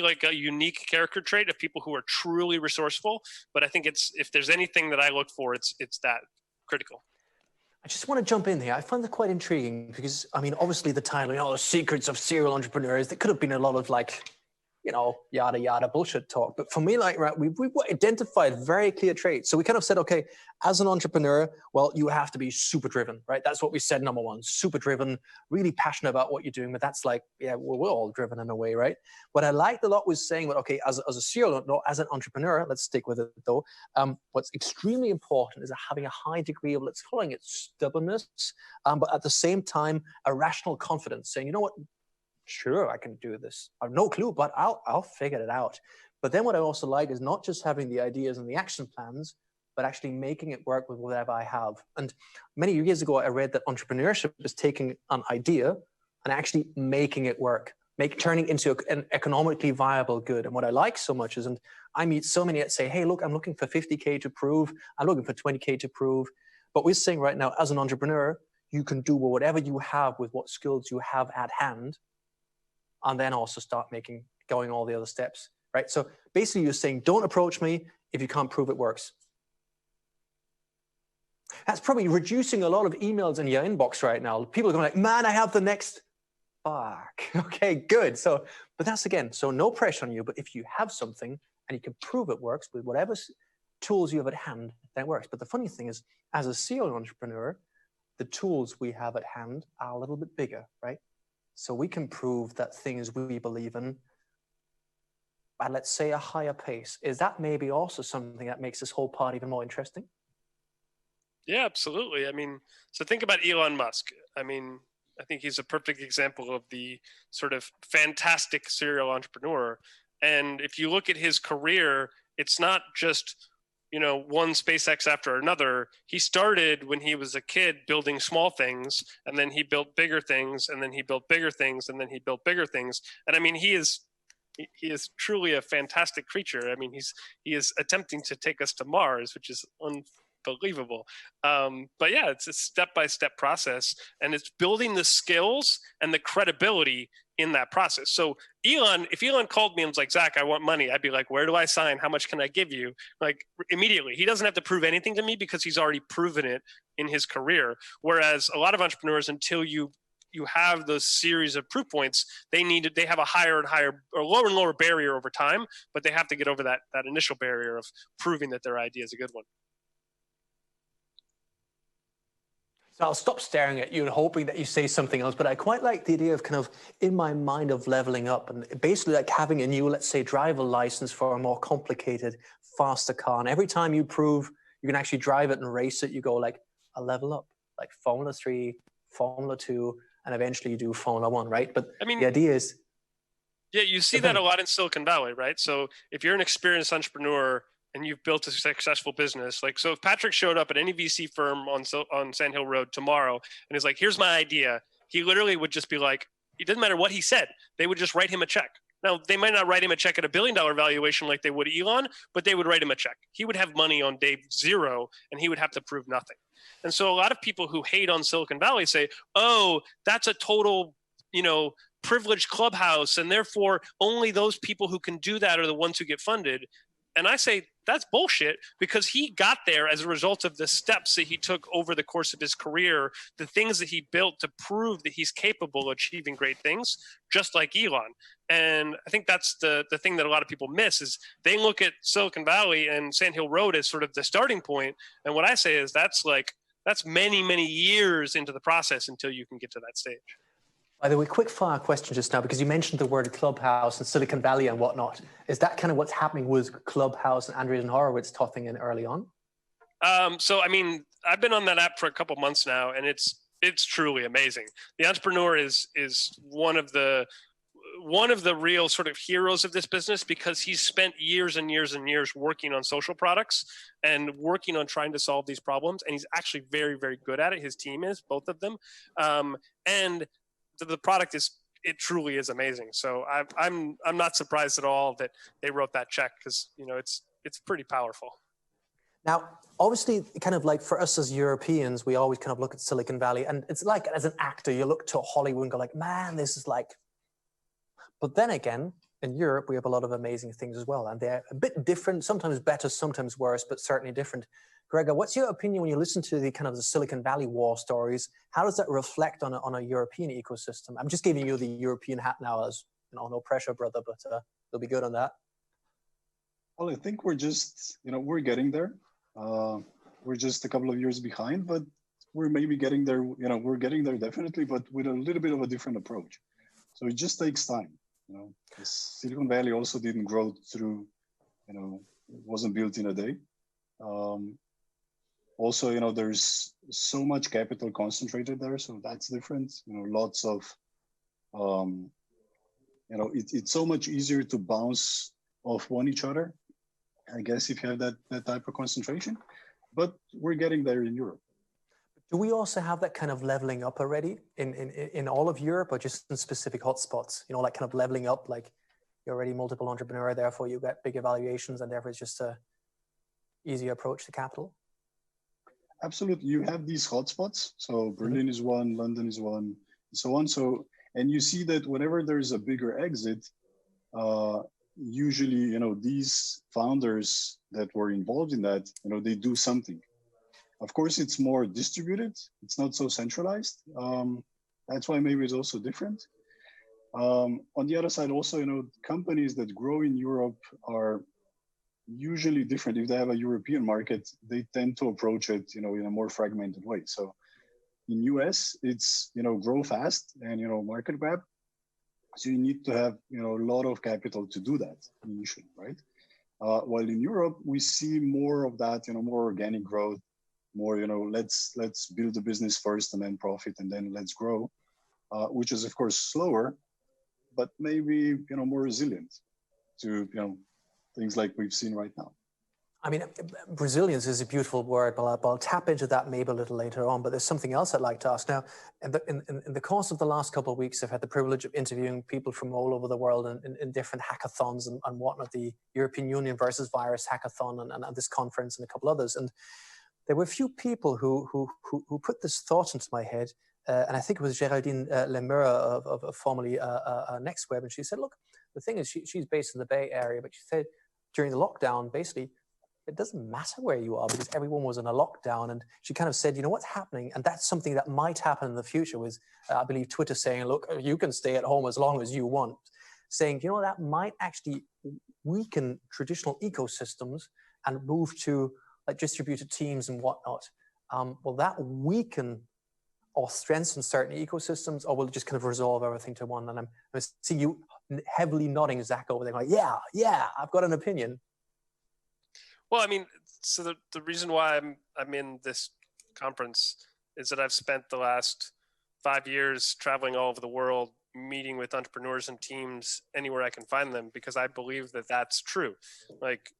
like a unique character trait of people who are truly resourceful. But I think if there's anything that I look for, it's that critical. I just want to jump in here. I find that quite intriguing because, I mean, obviously the title, the secrets of serial entrepreneurs, there could have been a lot of yada, yada bullshit talk. But for me, we've identified very clear traits. So we kind of said, okay, as an entrepreneur, well, you have to be super driven, right? That's what we said, number one, super driven, really passionate about what you're doing. But that's we're all driven in a way, right? What I liked a lot was saying, well, okay, as a serial, no, as an entrepreneur, let's stick with it though. What's extremely important is having a high degree of, let's call it stubbornness, but at the same time, a rational confidence, saying, you know what? Sure, I can do this. I have no clue, but I'll figure it out. But then what I also like is not just having the ideas and the action plans, but actually making it work with whatever I have. And many years ago, I read that entrepreneurship is taking an idea and actually making it work, turning into an economically viable good. And what I like so much is, and I meet so many that say, hey, look, I'm looking for 50K to prove. I'm looking for 20K to prove. But we're saying right now, as an entrepreneur, you can do whatever you have with what skills you have at hand, and then also start going all the other steps, right? So basically you're saying, don't approach me if you can't prove it works. That's probably reducing a lot of emails in your inbox right now. People are going like, man, I have the next, fuck. Okay, good. So, but that's again, so no pressure on you, but if you have something and you can prove it works with whatever tools you have at hand, then it works. But the funny thing is, as a serial entrepreneur, the tools we have at hand are a little bit bigger, right? So we can prove that things we believe in at, let's say, a higher pace. Is that maybe also something that makes this whole part even more interesting? Yeah, absolutely. I mean, so think about Elon Musk. I mean, I think he's a perfect example of the sort of fantastic serial entrepreneur. And if you look at his career, it's not just, one SpaceX after another. He started when he was a kid building small things, and then he built bigger things, and then he built bigger things, and then he built bigger things. And I mean, he is truly a fantastic creature. I mean, he is attempting to take us to Mars, which is unbelievable. But yeah, it's a step-by-step process, and it's building the skills and the credibility in that process. So if Elon called me and was like, Zach, I want money, I'd be like, where do I sign? How much can I give you? Like immediately. He doesn't have to prove anything to me because he's already proven it in his career. Whereas a lot of entrepreneurs, until you have those series of proof points, they have a higher and higher or lower and lower barrier over time, but they have to get over that initial barrier of proving that their idea is a good one. So I'll stop staring at you and hoping that you say something else, but I quite like the idea of kind of in my mind of leveling up and basically like having a new, let's say, driver license for a more complicated, faster car. And every time you prove you can actually drive it and race it, you go like a level up, like Formula 3, Formula 2, and eventually you do Formula 1, right? But I mean, the idea is... Yeah, you see that a lot in Silicon Valley, right? So if you're an experienced entrepreneur and you've built a successful business, so if Patrick showed up at any VC firm on Sand Hill Road tomorrow and is like, here's my idea, he literally would just be like, it doesn't matter what he said, they would just write him a check. Now, they might not write him a check at $1 billion valuation like they would Elon, but they would write him a check. He would have money on day 0 and he would have to prove nothing. And so a lot of people who hate on Silicon Valley say, oh, that's a total, privileged clubhouse, and therefore only those people who can do that are the ones who get funded. And I say that's bullshit, because he got there as a result of the steps that he took over the course of his career, the things that he built to prove that he's capable of achieving great things, just like Elon. And I think that's the thing that a lot of people miss is they look at Silicon Valley and Sand Hill Road as sort of the starting point. And what I say is that's many, many years into the process until you can get to that stage. By the way, quick fire question just now, because you mentioned the word Clubhouse and Silicon Valley and whatnot. Is that kind of what's happening with Clubhouse and Andreessen Horowitz tossing in early on? So, I mean, I've been on that app for a couple months now, and it's truly amazing. The entrepreneur is one of the real sort of heroes of this business, because he's spent years and years and years working on social products and working on trying to solve these problems. And he's actually very, very good at it. His team is, both of them. And the product it truly is amazing. So I'm not surprised at all that they wrote that check, because it's pretty powerful. Now, obviously, kind of like for us as Europeans, we always kind of look at Silicon Valley, and it's like as an actor, you look to Hollywood and go like, man, this is like. But then again, in Europe, we have a lot of amazing things as well, and they're a bit different, sometimes better, sometimes worse, but certainly different. Gregor, what's your opinion when you listen to the kind of the Silicon Valley war stories? How does that reflect on a European ecosystem? I'm just giving you the European hat now, as you know, no pressure, brother, but you'll be good on that. Well, I think we're just, we're getting there. We're just a couple of years behind, but we're maybe getting there. We're getting there definitely, but with a little bit of a different approach. So it just takes time. Silicon Valley also didn't grow through, it wasn't built in a day. Also, there's so much capital concentrated there, so that's different. Lots of, it's so much easier to bounce off one each other, I guess, if you have that type of concentration. But we're getting there in Europe. Do we also have that kind of leveling up already in all of Europe, or just in specific hotspots? Like kind of leveling up, like you're already multiple entrepreneur, therefore you get big evaluations, and therefore it's just a easier approach to capital? Absolutely. You have these hotspots. So Berlin is one, London is one, and so on. So, and you see that whenever there's a bigger exit, usually, these founders that were involved in that, they do something. Of course, it's more distributed. It's not so centralized. That's why maybe it's also different. On the other side, also, companies that grow in Europe are usually different. If they have a European market, they tend to approach it, in a more fragmented way. So in US, it's, grow fast and, market grab. So you need to have, a lot of capital to do that initially, right? While in Europe, we see more of that, more organic growth, more, let's build the business first and then profit and then let's grow, which is of course slower, but maybe, more resilient to, things like we've seen right now. I mean, resilience is a beautiful word, but I'll tap into that maybe a little later on. But there's something else I'd like to ask. Now, in the course of the last couple of weeks, I've had the privilege of interviewing people from all over the world in different hackathons and whatnot, the European Union versus Virus hackathon and this conference and a couple others. And there were a few people who put this thought into my head. And I think it was Geraldine Lemeur of formerly NextWeb. And she said, look, the thing is, she's based in the Bay Area, but she said during the lockdown, basically, it doesn't matter where you are because everyone was in a lockdown. And she kind of said, what's happening? And that's something that might happen in the future with, I believe, Twitter saying, look, you can stay at home as long as you want. Saying, that might actually weaken traditional ecosystems and move to like distributed teams and whatnot. Will that weaken or strengthen certain ecosystems, or will it just kind of resolve everything to one? And I'm seeing you heavily nodding, Zach, over there, like, yeah, I've got an opinion. Well, I mean, so the reason why I'm in this conference is that I've spent the last 5 years traveling all over the world, meeting with entrepreneurs and teams anywhere I can find them, because I believe that that's true. Like,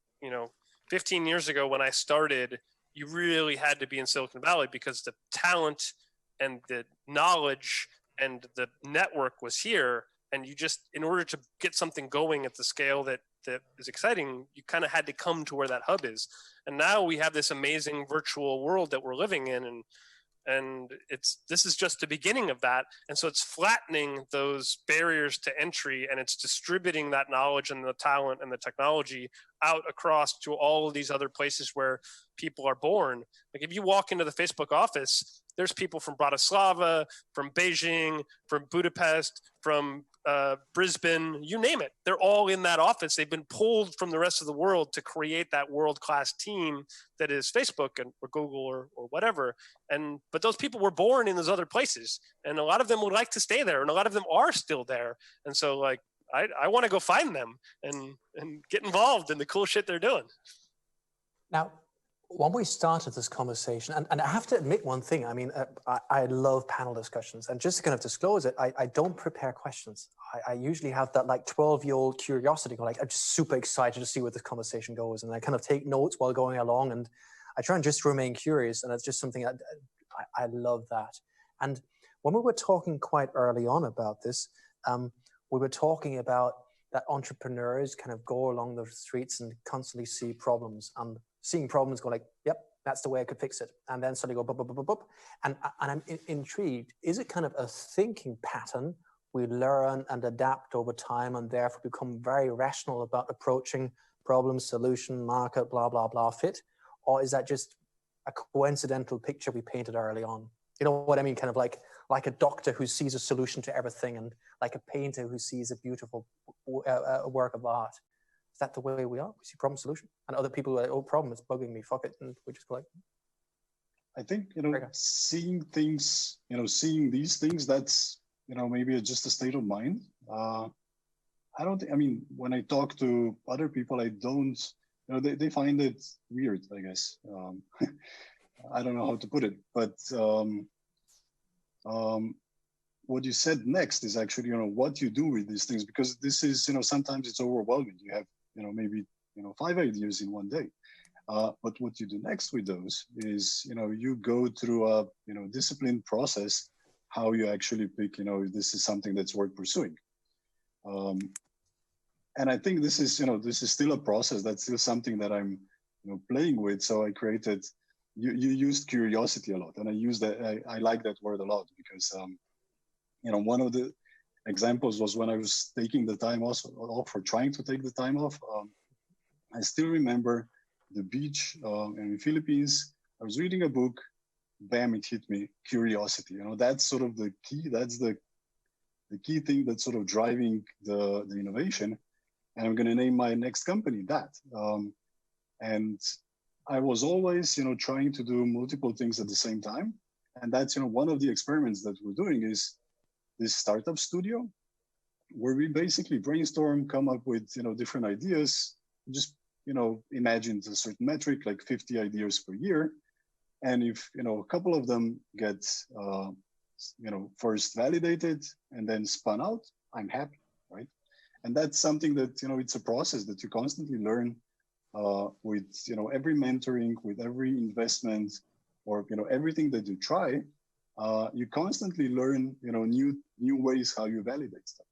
15 years ago when I started, you really had to be in Silicon Valley because the talent and the knowledge and the network was here. And you just, in order to get something going at the scale that is exciting, you kind of had to come to where that hub is. And now we have this amazing virtual world that we're living in, and this is just the beginning of that. And so it's flattening those barriers to entry, and it's distributing that knowledge and the talent and the technology out across to all of these other places where people are born. Like if you walk into the Facebook office, there's people from Bratislava, from Beijing, from Budapest, from Brisbane, you name it. They're all in that office. They've been pulled from the rest of the world to create that world-class team that is Facebook or Google or whatever. But those people were born in those other places, and a lot of them would like to stay there, and a lot of them are still there. And so, like, I want to go find them and get involved in the cool shit they're doing. Now, when we started this conversation, and I have to admit one thing, I mean, I love panel discussions, and just to kind of disclose it, I don't prepare questions. I usually have that like 12-year-old curiosity, like I'm just super excited to see where this conversation goes, and I kind of take notes while going along, and I try and just remain curious, and it's just something I love that. And when we were talking quite early on about this, we were talking about that entrepreneurs kind of go along the streets and constantly see problems, and seeing problems, going like, yep, that's the way I could fix it. And then suddenly go, bup, bup, bup, bup, bup. And I'm intrigued. Is it kind of a thinking pattern? We learn and adapt over time and therefore become very rational about approaching problem, solution, market, blah, blah, blah, fit? Or is that just a coincidental picture we painted early on? You know what I mean? Kind of like a doctor who sees a solution to everything, and like a painter who sees a beautiful work of art. Is that the way we are? We see problem, solution, and other people are like, oh, problem is bugging me, fuck it, and we just go like. I think, seeing things, seeing these things, that's, maybe just a state of mind. When I talk to other people, I don't, they find it weird, I guess. I don't know how to put it, but what you said next is actually, what you do with these things, because this is, sometimes it's overwhelming. You have, maybe, 5 ideas in one day. But what you do next with those is, you go through a, disciplined process, how you actually pick, this is something that's worth pursuing. And I think this is, this is still a process. That's still something that I'm, playing with. So I created, you used curiosity a lot, and I use that. I like that word a lot because, one of the examples was when I was taking the time off or trying to take the time off. I still remember the beach in the Philippines. I was reading a book, bam, it hit me, curiosity. That's sort of the key. That's the key thing that's sort of driving the innovation. And I'm going to name my next company that. And I was always, trying to do multiple things at the same time. And that's, one of the experiments that we're doing is this startup studio, where we basically brainstorm, come up with, different ideas, just, imagine a certain metric, like 50 ideas per year. And if, a couple of them get, first validated and then spun out, I'm happy, right? And that's something that, it's a process that you constantly learn with, every mentoring, with every investment, or, everything that you try, you constantly learn, new ways how you validate stuff.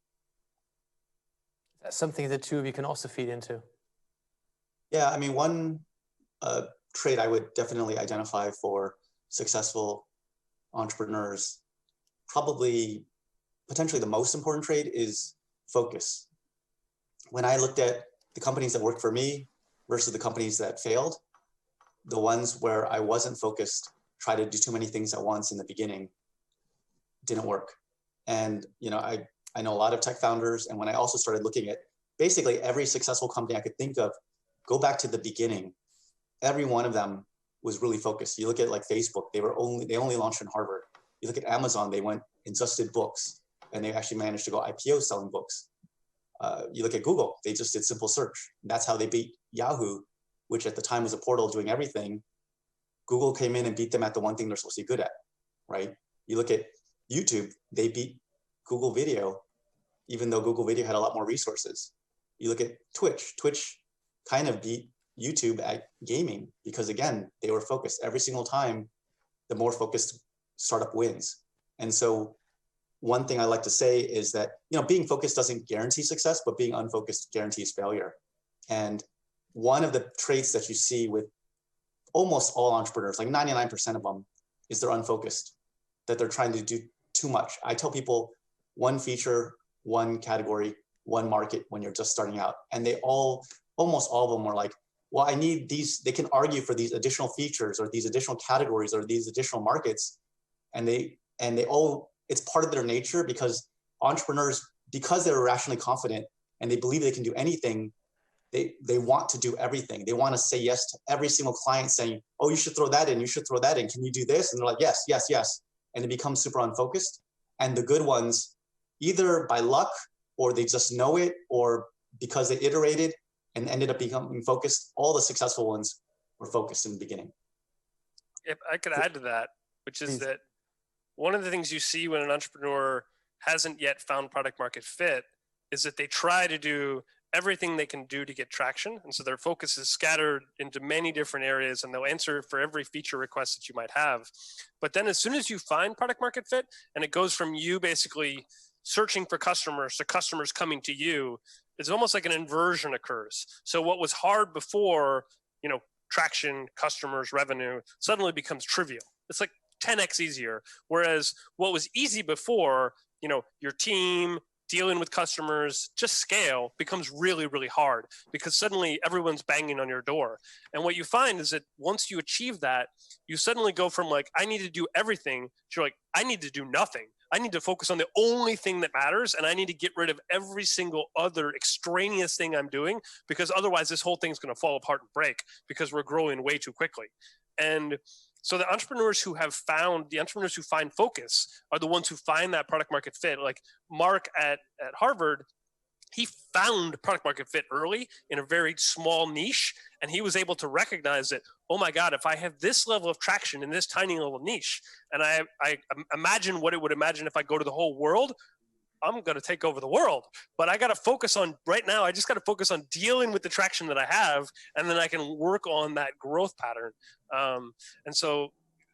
That's something the two of you can also feed into. Yeah, I mean, one trait I would definitely identify for successful entrepreneurs, probably potentially the most important trait, is focus. When I looked at the companies that worked for me versus the companies that failed, the ones where I wasn't focused, tried to do too many things at once in the beginning, didn't work. And I know a lot of tech founders, and when I also started looking at basically every successful company I could think of, go back to the beginning, every one of them was really focused. You look at like Facebook, they only launched in Harvard. You look at Amazon, they went and just did books, and they actually managed to go IPO selling books. You look at Google, they just did simple search. That's how they beat Yahoo, which at the time was a portal doing everything. Google came in and beat them at the one thing they're supposed to be good at, right? You look at YouTube, they beat Google Video, even though Google Video had a lot more resources. You look at Twitch kind of beat YouTube at gaming because, again, they were focused. Every single time, the more focused startup wins. And so one thing I like to say is that, being focused doesn't guarantee success, but being unfocused guarantees failure. And one of the traits that you see with almost all entrepreneurs, like 99% of them, is they're unfocused, that they're trying to do too much. I tell people one feature, one category, one market when you're just starting out. And almost all of them are like, well, I need these. They can argue for these additional features or these additional categories or these additional markets. And they all, it's part of their nature, because entrepreneurs, because they're irrationally confident and they believe they can do anything, they want to do everything. They want to say yes to every single client saying, oh, you should throw that in, you should throw that in. Can you do this? And they're like, yes, yes, yes. And they become super unfocused. And the good ones, either by luck or they just know it, or because they iterated and ended up becoming focused, all the successful ones were focused in the beginning. If I could add to that, which is that one of the things you see when an entrepreneur hasn't yet found product market fit is that they try to do everything they can do to get traction. And so their focus is scattered into many different areas, and they'll answer for every feature request that you might have. But then as soon as you find product market fit, and it goes from you basically searching for customers to customers coming to you, it's almost like an inversion occurs. So what was hard before, traction, customers, revenue suddenly becomes trivial. It's like 10x easier. Whereas what was easy before, your team, dealing with customers, just scale becomes really, really hard because suddenly everyone's banging on your door. And what you find is that once you achieve that, you suddenly go from like, I need to do everything, to like, I need to do nothing. I need to focus on the only thing that matters, and I need to get rid of every single other extraneous thing I'm doing, because otherwise this whole thing's going to fall apart and break because we're growing way too quickly. And so the entrepreneurs who find focus are the ones who find that product market fit. Like Mark at Harvard, he found product market fit early in a very small niche, and he was able to recognize that, oh my God, if I have this level of traction in this tiny little niche, and I imagine what it would imagine if I go to the whole world, I'm going to take over the world. But I got to focus on right now. I just got to focus on dealing with the traction that I have, and then I can work on that growth pattern. And so,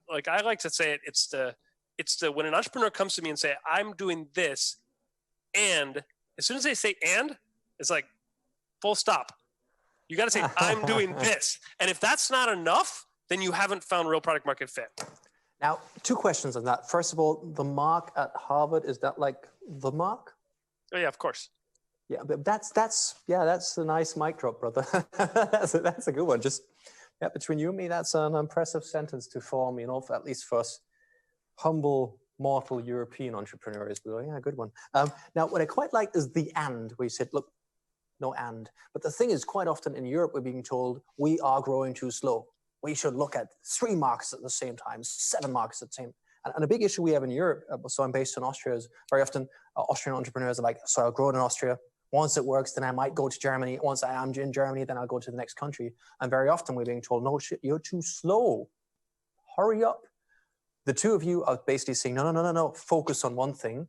like I like to say it, it's the when an entrepreneur comes to me and say, I'm doing this, and as soon as they say "and," it's like full stop. You got to say, I'm doing this. And if that's not enough, then you haven't found real product market fit. Now, 2 questions on that. First of all, the Mark at Harvard, is that like the Mark? Oh yeah, of course. Yeah, but that's a nice mic drop, brother. that's a good one. Just between you and me, that's an impressive sentence to form, at least for us humble mortal European entrepreneurs. But yeah, good one. Now, what I quite like is the "and," where you said, look, no "and." But the thing is, quite often in Europe, we're being told we are growing too slow. We should look at 3 markets at the same time, 7 markets at the same. And a big issue we have in Europe, so I'm based in Austria, is very often Austrian entrepreneurs are like, so I'll grow in Austria. Once it works, then I might go to Germany. Once I am in Germany, then I'll go to the next country. And very often we're being told, no, shit, you're too slow. Hurry up. The 2 of you are basically saying, no, focus on one thing.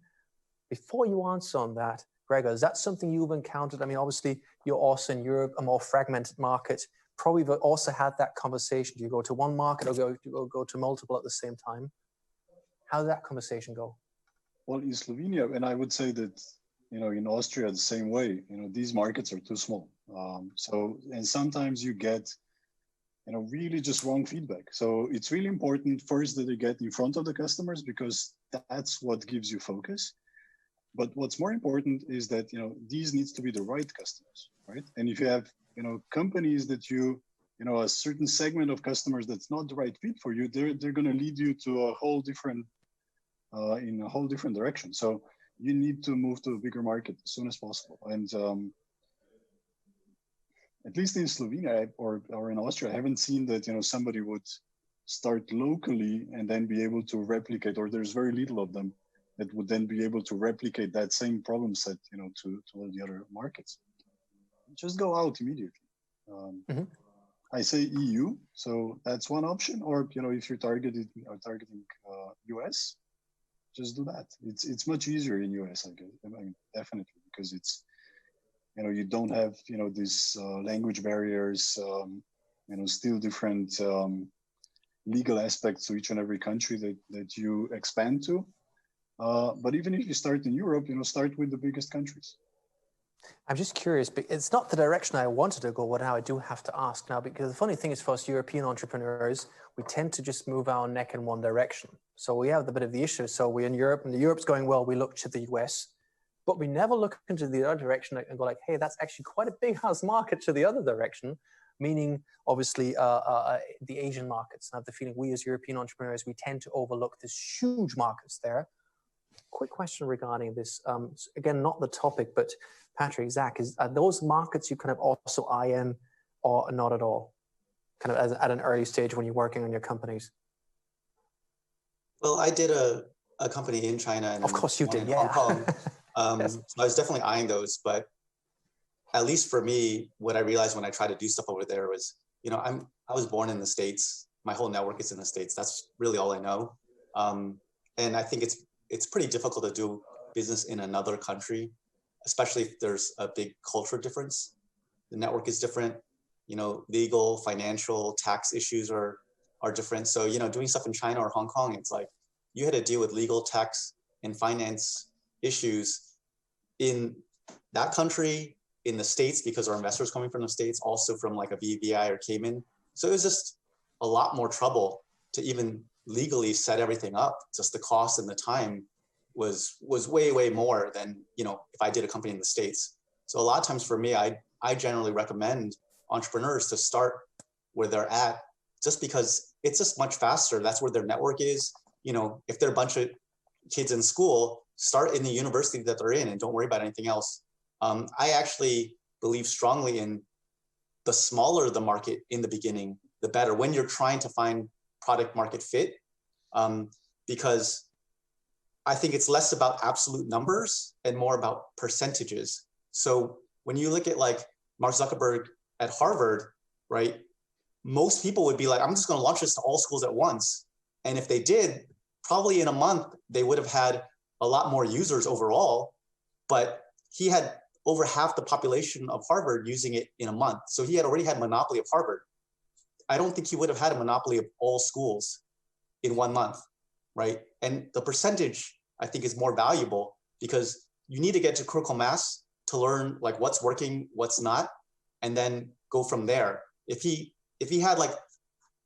Before you answer on that, Gregor, is that something you've encountered? I mean, obviously, you're also in Europe, a more fragmented market. Probably also had that conversation. Do you go to one market or go to multiple at the same time? How did that conversation go? Well, in Slovenia, and I would say that, in Austria, the same way, these markets are too small. And sometimes you get, really just wrong feedback. So it's really important first that you get in front of the customers, because that's what gives you focus. But what's more important is that, these needs to be the right customers, right? And if you have, companies that a certain segment of customers that's not the right fit for you, they're going to lead you to a whole different, in a whole different direction. So you need to move to a bigger market as soon as possible. And at least in Slovenia or in Austria, I haven't seen that, somebody would start locally and then be able to replicate, or there's very little of them that would then be able to replicate that same problem set, to all the other markets. Just go out immediately. I say EU, so that's one option. Or if you're targeting US, just do that. It's much easier in US, I guess. I mean, definitely, because it's you don't have these language barriers, still different legal aspects to each and every country that you expand to. But even if you start in Europe, start with the biggest countries. I'm just curious, but it's not the direction I wanted to go, what now I do have to ask now, because the funny thing is for us European entrepreneurs, we tend to just move our neck in one direction. So we have a bit of the issue. So we're in Europe and Europe's going well, we look to the US, but we never look into the other direction and go like, hey, that's actually quite a big house market to the other direction, meaning obviously the Asian markets. And I have the feeling we as European entrepreneurs, we tend to overlook these huge markets there. Quick question regarding this. Again, not the topic, but Patrick, Zach, are those markets you kind of also eye in or not at all? Kind of at an early stage when you're working on your companies? Well, I did a company in China. And of course you did, yeah. Hong Kong. Yes. So I was definitely eyeing those, but at least for me, what I realized when I tried to do stuff over there was, I was born in the States. My whole network is in the States. That's really all I know. And I think it's pretty difficult to do business in another country, especially if there's a big cultural difference. The network is different, legal, financial, tax issues are different. So, doing stuff in China or Hong Kong, it's like you had to deal with legal, tax, and finance issues in that country, in the States, because our investors coming from the States, also from like a BVI or Cayman. So it was just a lot more trouble to even legally set everything up. Just the cost and the time was way, way more than, you know, if I did a company in the States. So a lot of times for me, I generally recommend entrepreneurs to start where they're at, just because it's just much faster. That's where their network is. You know, if they're a bunch of kids in school, start in the university that they're in and don't worry about anything else. I actually believe strongly in the smaller the market in the beginning, the better, when you're trying to find product market fit, because I think it's less about absolute numbers and more about percentages. So when you look at like Mark Zuckerberg at Harvard, right? Most people would be like, I'm just going to launch this to all schools at once. And if they did, probably in a month, they would have had a lot more users overall, but he had over half the population of Harvard using it in a month. So he had already had monopoly of Harvard. I don't think he would have had a monopoly of all schools in 1 month, right? And the percentage, I think, is more valuable because you need to get to critical mass to learn like what's working, what's not, and then go from there. If he had like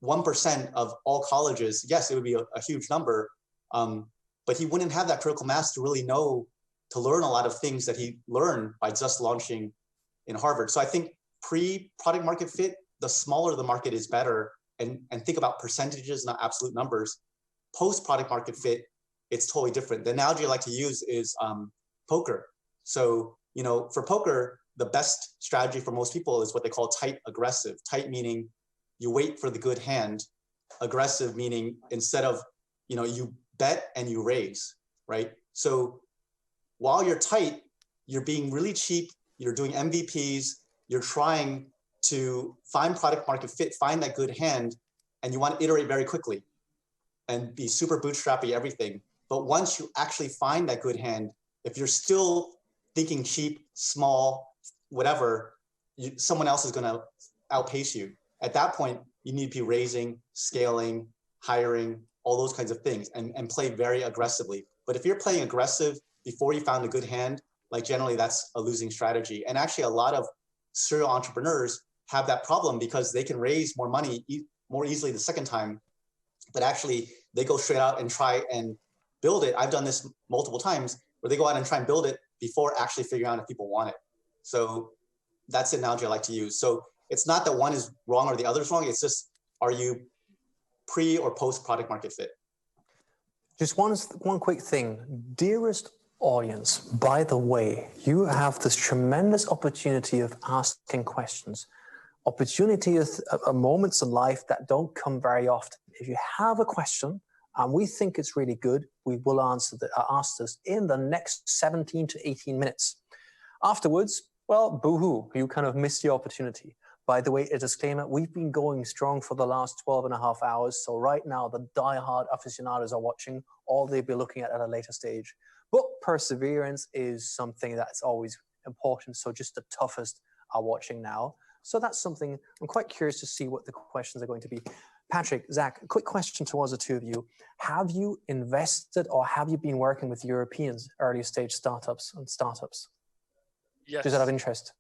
1% of all colleges, yes, it would be a huge number, but he wouldn't have that critical mass to really know, to learn a lot of things that he learned by just launching in Harvard. So I think pre-product market fit, the smaller the market is better, and think about percentages, not absolute numbers. Post-product market fit, it's totally different. The analogy I like to use is poker. So, you know, for poker, the best strategy for most people is what they call tight aggressive. Tight meaning you wait for the good hand. Aggressive meaning instead of, you know, you bet and you raise, right? So while you're tight, you're being really cheap, you're doing MVPs, you're trying to find product market fit, find that good hand, and you want to iterate very quickly and be super bootstrappy everything. But once you actually find that good hand, if you're still thinking cheap, small, whatever, someone else is going to outpace you. At that point, you need to be raising, scaling, hiring, all those kinds of things, and play very aggressively. But if you're playing aggressive before you found a good hand, like generally that's a losing strategy. And actually a lot of serial entrepreneurs have that problem because they can raise more money more easily the second time, but actually they go straight out and try and build it. I've done this multiple times where they go out and try and build it before actually figuring out if people want it. So that's the analogy I like to use. So it's not that one is wrong or the other is wrong. It's just, are you pre or post product market fit? Just one quick thing. Dearest audience, by the way, you have this tremendous opportunity of asking questions. Opportunities are moments in life that don't come very often. If you have a question and we think it's really good, we will ask this in the next 17 to 18 minutes. Afterwards, well, boo-hoo, you kind of missed the opportunity. By the way, a disclaimer, we've been going strong for the last 12 and a half hours. So right now, the diehard aficionados are watching, or they'll be looking at a later stage. But perseverance is something that's always important. So just the toughest are watching now. So that's something I'm quite curious to see what the questions are going to be. Patrick, Zach, a quick question towards the two of you. Have you invested or have you been working with European early stage startups and startups? Yes. Just out of interest.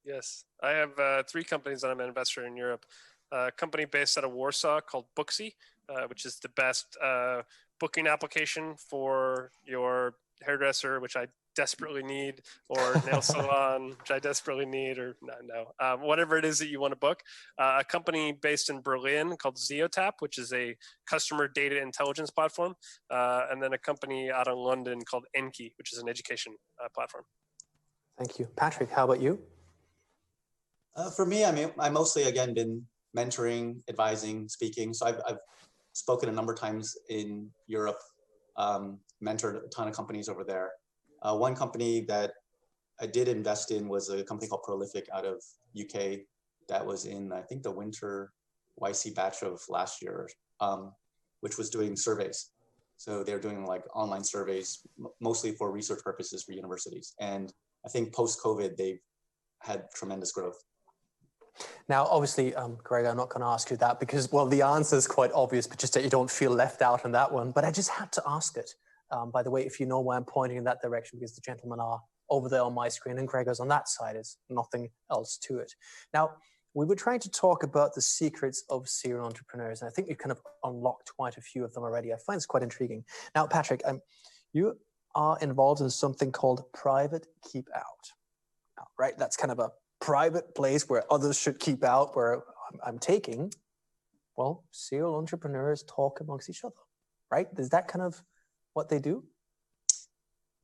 Yes, I have 3 companies that I'm an investor in Europe. A company based out of Warsaw called Booksy, which is the best booking application for your hairdresser, which I desperately need, or nail salon, which I desperately need, or whatever it is that you want to book. A company based in Berlin called Zeotap, which is a customer data intelligence platform. And then a company out of London called Enki, which is an education platform. Thank you. Patrick, how about you? For me, I mean, I mostly, again, been mentoring, advising, speaking. So I've spoken a number of times in Europe, mentored a ton of companies over there. One company that I did invest in was a company called Prolific out of UK that was in, I think, the winter YC batch of last year, which was doing surveys. So they're doing like online surveys, mostly for research purposes for universities. And I think post-COVID, they've had tremendous growth. Now, obviously, Gregor, I'm not going to ask you that because, well, the answer is quite obvious, but just that you don't feel left out on that one. But I just had to ask it. By the way, if you know why I'm pointing in that direction, because the gentlemen are over there on my screen and Gregor's on that side, is nothing else to it. Now, we were trying to talk about the secrets of serial entrepreneurs, and I think we've kind of unlocked quite a few of them already. I find this quite intriguing. Now, Patrick, you are involved in something called private keep out, right? That's kind of a private place where others should keep out, where I'm taking, well, serial entrepreneurs talk amongst each other, right? Is that kind of what they do?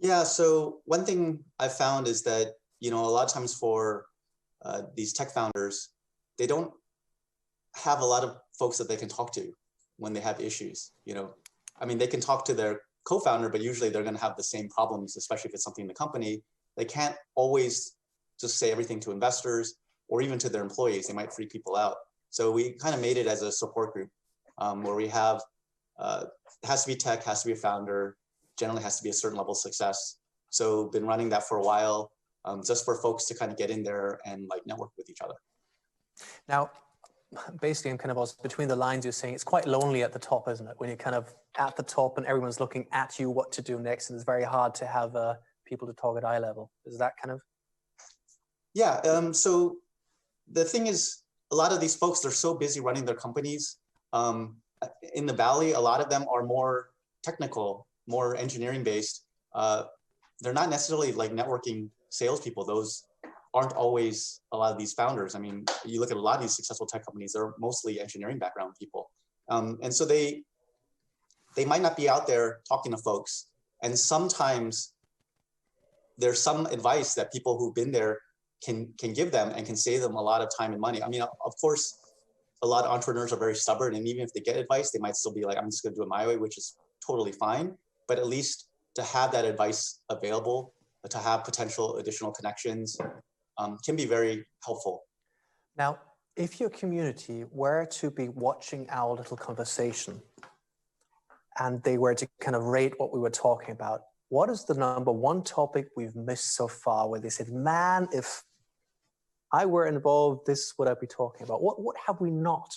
Yeah, so one thing I found is that, a lot of times for these tech founders, they don't have a lot of folks that they can talk to when they have issues. They can talk to their co-founder, but usually they're going to have the same problems, especially if it's something in the company. They can't always just say everything to investors or even to their employees. They might freak people out. So we kind of made it as a support group where we have, it has to be tech, has to be a founder, generally has to be a certain level of success. So been running that for a while, just for folks to kind of get in there and like network with each other. Now, basically, I'm kind of also between the lines, you're saying it's quite lonely at the top, isn't it? When you're kind of at the top and everyone's looking at you what to do next, and it's very hard to have people to talk at eye level. Is that kind of? Yeah, so the thing is, a lot of these folks, they're so busy running their companies. In the Valley, a lot of them are more technical, more engineering based. They're not necessarily like networking salespeople. Those aren't always a lot of these founders. You look at a lot of these successful tech companies, they're mostly engineering background people. And so they might not be out there talking to folks. And sometimes there's some advice that people who've been there can give them and can save them a lot of time and money. Of course, a lot of entrepreneurs are very stubborn, and even if they get advice, they might still be like, I'm just gonna do it my way, which is totally fine. But at least to have that advice available, to have potential additional connections can be very helpful. Now, if your community were to be watching our little conversation and they were to kind of rate what we were talking about, what is the number one topic we've missed so far where they said, man, if I were involved, this is what I'd be talking about? What have we not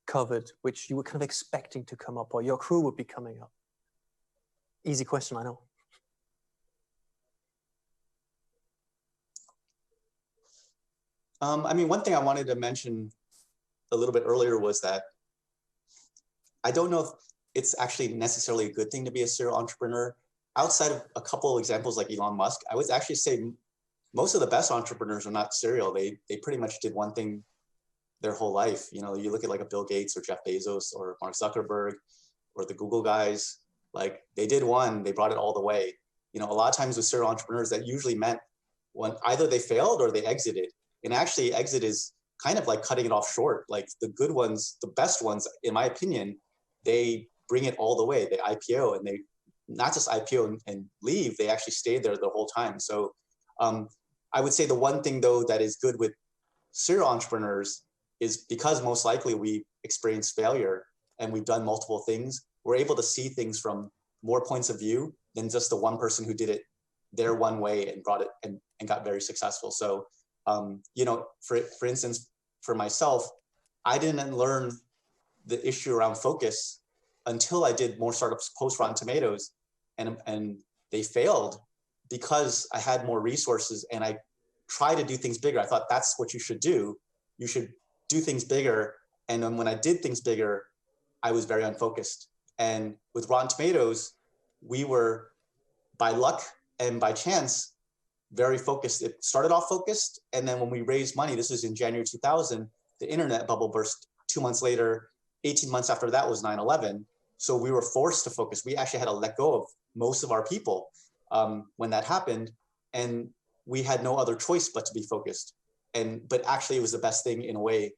covered, which you were kind of expecting to come up, or your crew would be coming up? Easy question, I know. One thing I wanted to mention a little bit earlier was that I don't know if it's actually necessarily a good thing to be a serial entrepreneur. Outside of a couple of examples like Elon Musk, I would actually say most of the best entrepreneurs are not serial. They pretty much did one thing their whole life. You look at like a Bill Gates or Jeff Bezos or Mark Zuckerberg or the Google guys, like they did one, they brought it all the way. A lot of times with serial entrepreneurs, that usually meant when either they failed or they exited. And actually exit is kind of like cutting it off short. Like the good ones, the best ones, in my opinion, they bring it all the way. They IPO, and they not just IPO and leave, they actually stay there the whole time. So I would say the one thing though that is good with serial entrepreneurs is because most likely we experienced failure and we've done multiple things, we're able to see things from more points of view than just the one person who did it their one way and brought it and got very successful. So for instance, for myself, I didn't learn the issue around focus until I did more startups post Rotten Tomatoes, and they failed because I had more resources and I tried to do things bigger. I thought that's what you should do. You should do things bigger. And then when I did things bigger, I was very unfocused. And with Rotten Tomatoes, we were by luck and by chance very focused. It started off focused, and then when we raised money, this was in January 2000, the internet bubble burst 2 months later. 18 months after that was 9/11. So we were forced to focus. We actually had to let go of most of our people when that happened, and we had no other choice but to be focused. But actually, it was the best thing in a way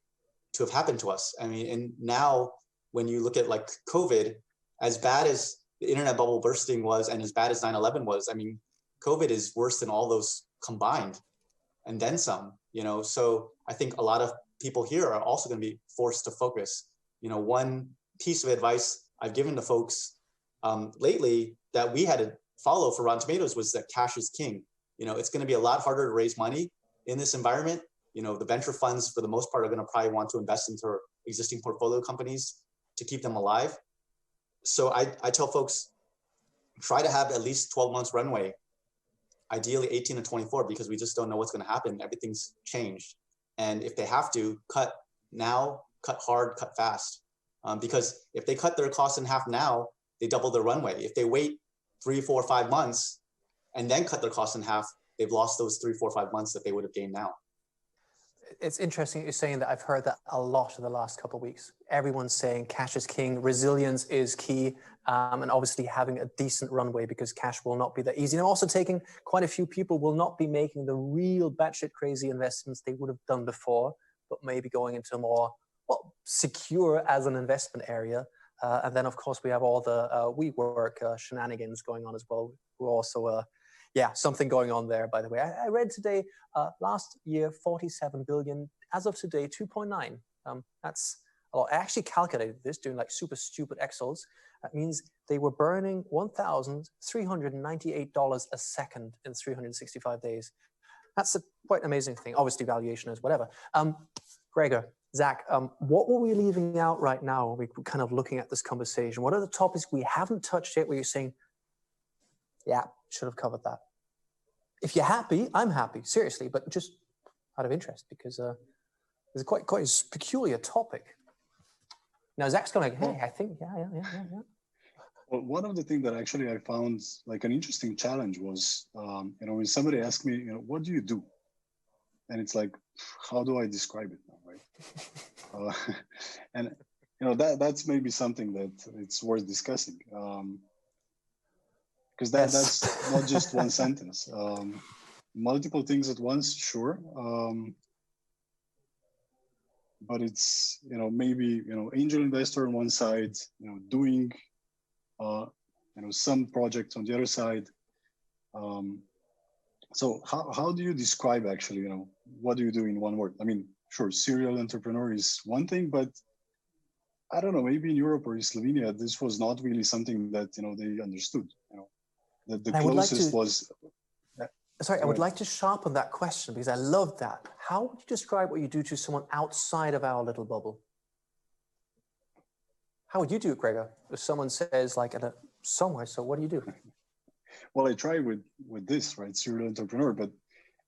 to have happened to us. And now when you look at like COVID, as bad as the internet bubble bursting was, and as bad as 9/11 was, COVID is worse than all those combined and then some, so I think a lot of people here are also going to be forced to focus. One piece of advice I've given to folks lately that we had to follow for Rotten Tomatoes was that cash is king. It's going to be a lot harder to raise money in this environment. The venture funds for the most part are going to probably want to invest into existing portfolio companies to keep them alive. So I tell folks, try to have at least 12 months runway, ideally 18 to 24, because we just don't know what's going to happen. Everything's changed. And if they have to, cut now, cut hard, cut fast. Because if they cut their costs in half now, they double their runway. If they wait 3, 4, 5 months and then cut their costs in half, they've lost those 3, 4, 5 months that they would have gained now. It's interesting that you're saying that. I've heard that a lot in the last couple of weeks. Everyone's saying cash is king, resilience is key, and obviously having a decent runway, because cash will not be that easy. And I'm also taking quite a few people will not be making the real batshit crazy investments they would have done before, but maybe going into a more secure as an investment area. And then, of course, we have all the WeWork shenanigans going on as well. We're also something going on there, by the way. I read today, last year, 47 billion. As of today, 2.9. That's a lot. I actually calculated this doing like super stupid Excels. That means they were burning $1,398 a second in 365 days. That's a quite amazing thing. Obviously, valuation is whatever. Gregor, Zach, what were we leaving out right now? We're kind of looking at this conversation. What are the topics we haven't touched yet where you're saying, yeah, should have covered that? If you're happy, I'm happy, seriously, but just out of interest, because it's quite a peculiar topic. Now, Zach's going like, hey, I think, yeah. Well, one of the things that actually I found like an interesting challenge was, when somebody asked me, what do you do? And it's like, how do I describe it now, right? And that's maybe something that it's worth discussing, because that's not just one sentence. Multiple things at once, sure, but it's maybe angel investor on one side, doing some projects on the other side. So how do you describe actually, what do you do in one word? I mean, sure, serial entrepreneur is one thing, but I don't know, maybe in Europe or in Slovenia, this was not really something that, they understood, the closest was. Sorry, I would like to sharpen that question, because I love that. How would you describe what you do to someone outside of our little bubble? How would you do it, Gregor? If someone says like somewhere, so what do you do? Well, I try with this, right, serial entrepreneur, but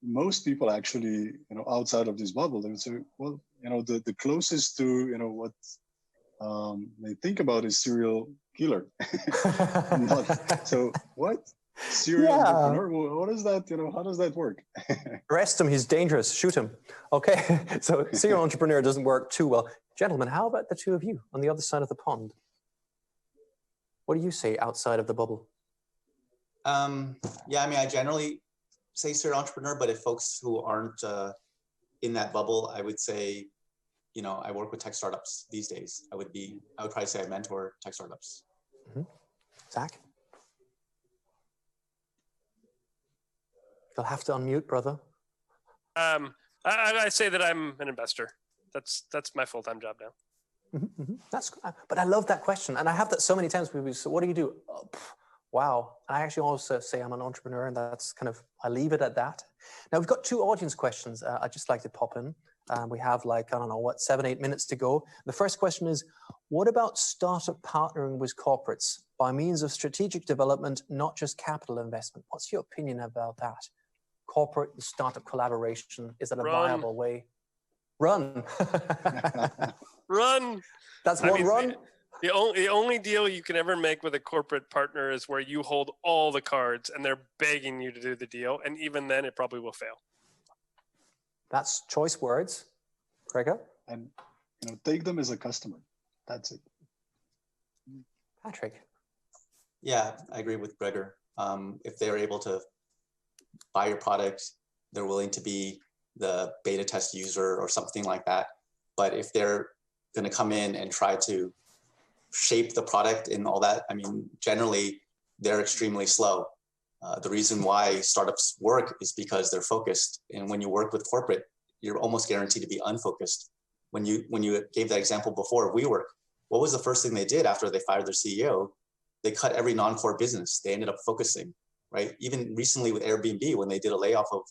most people actually, outside of this bubble, they would say, well, the closest to, what they think about is serial killer. So what? Serial entrepreneur? Well, what is that? How does that work? Arrest him, he's dangerous, shoot him. Okay, so serial entrepreneur doesn't work too well. Gentlemen, how about the two of you on the other side of the pond? What do you say outside of the bubble? I generally say serial entrepreneur, but if folks who aren't in that bubble, I would say, I work with tech startups these days. I would probably say I mentor tech startups. Mm-hmm. Zach? You'll have to unmute, brother. I say that I'm an investor. That's my full-time job now. Mm-hmm, mm-hmm. But I love that question, and I have that so many times. People say, "What do you do?" Oh, wow. I actually also say I'm an entrepreneur, and that's I leave it at that. Now we've got 2 audience questions. I'd just like to pop in. We have 7-8 minutes to go. The first question is, what about startup partnering with corporates by means of strategic development, not just capital investment? What's your opinion about that? Corporate and startup collaboration, is that a viable way? Run. Run. That's one run. The only deal you can ever make with a corporate partner is where you hold all the cards and they're begging you to do the deal. And even then, it probably will fail. That's choice words. Gregor? And, take them as a customer. That's it. Patrick? Yeah, I agree with Gregor. If they're able to buy your product, they're willing to be the beta test user or something like that. But if they're going to come in and try to shape the product and all that, generally they're extremely slow. The reason why startups work is because they're focused. And when you work with corporate, you're almost guaranteed to be unfocused. When you gave that example before of WeWork, what was the first thing they did after they fired their CEO? They cut every non-core business. They ended up focusing, right? Even recently with Airbnb, when they did a layoff of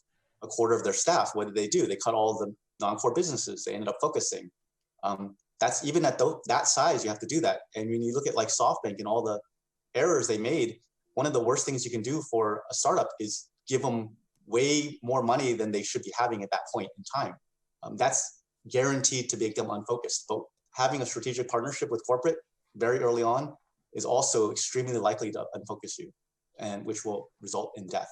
a quarter of their staff, what did they do? They cut all the non-core businesses. They ended up focusing. That's even at that size, you have to do that. And when you look at like SoftBank and all the errors they made, one of the worst things you can do for a startup is give them way more money than they should be having at that point in time. That's guaranteed to make them unfocused. But having a strategic partnership with corporate very early on is also extremely likely to unfocus you, and which will result in death.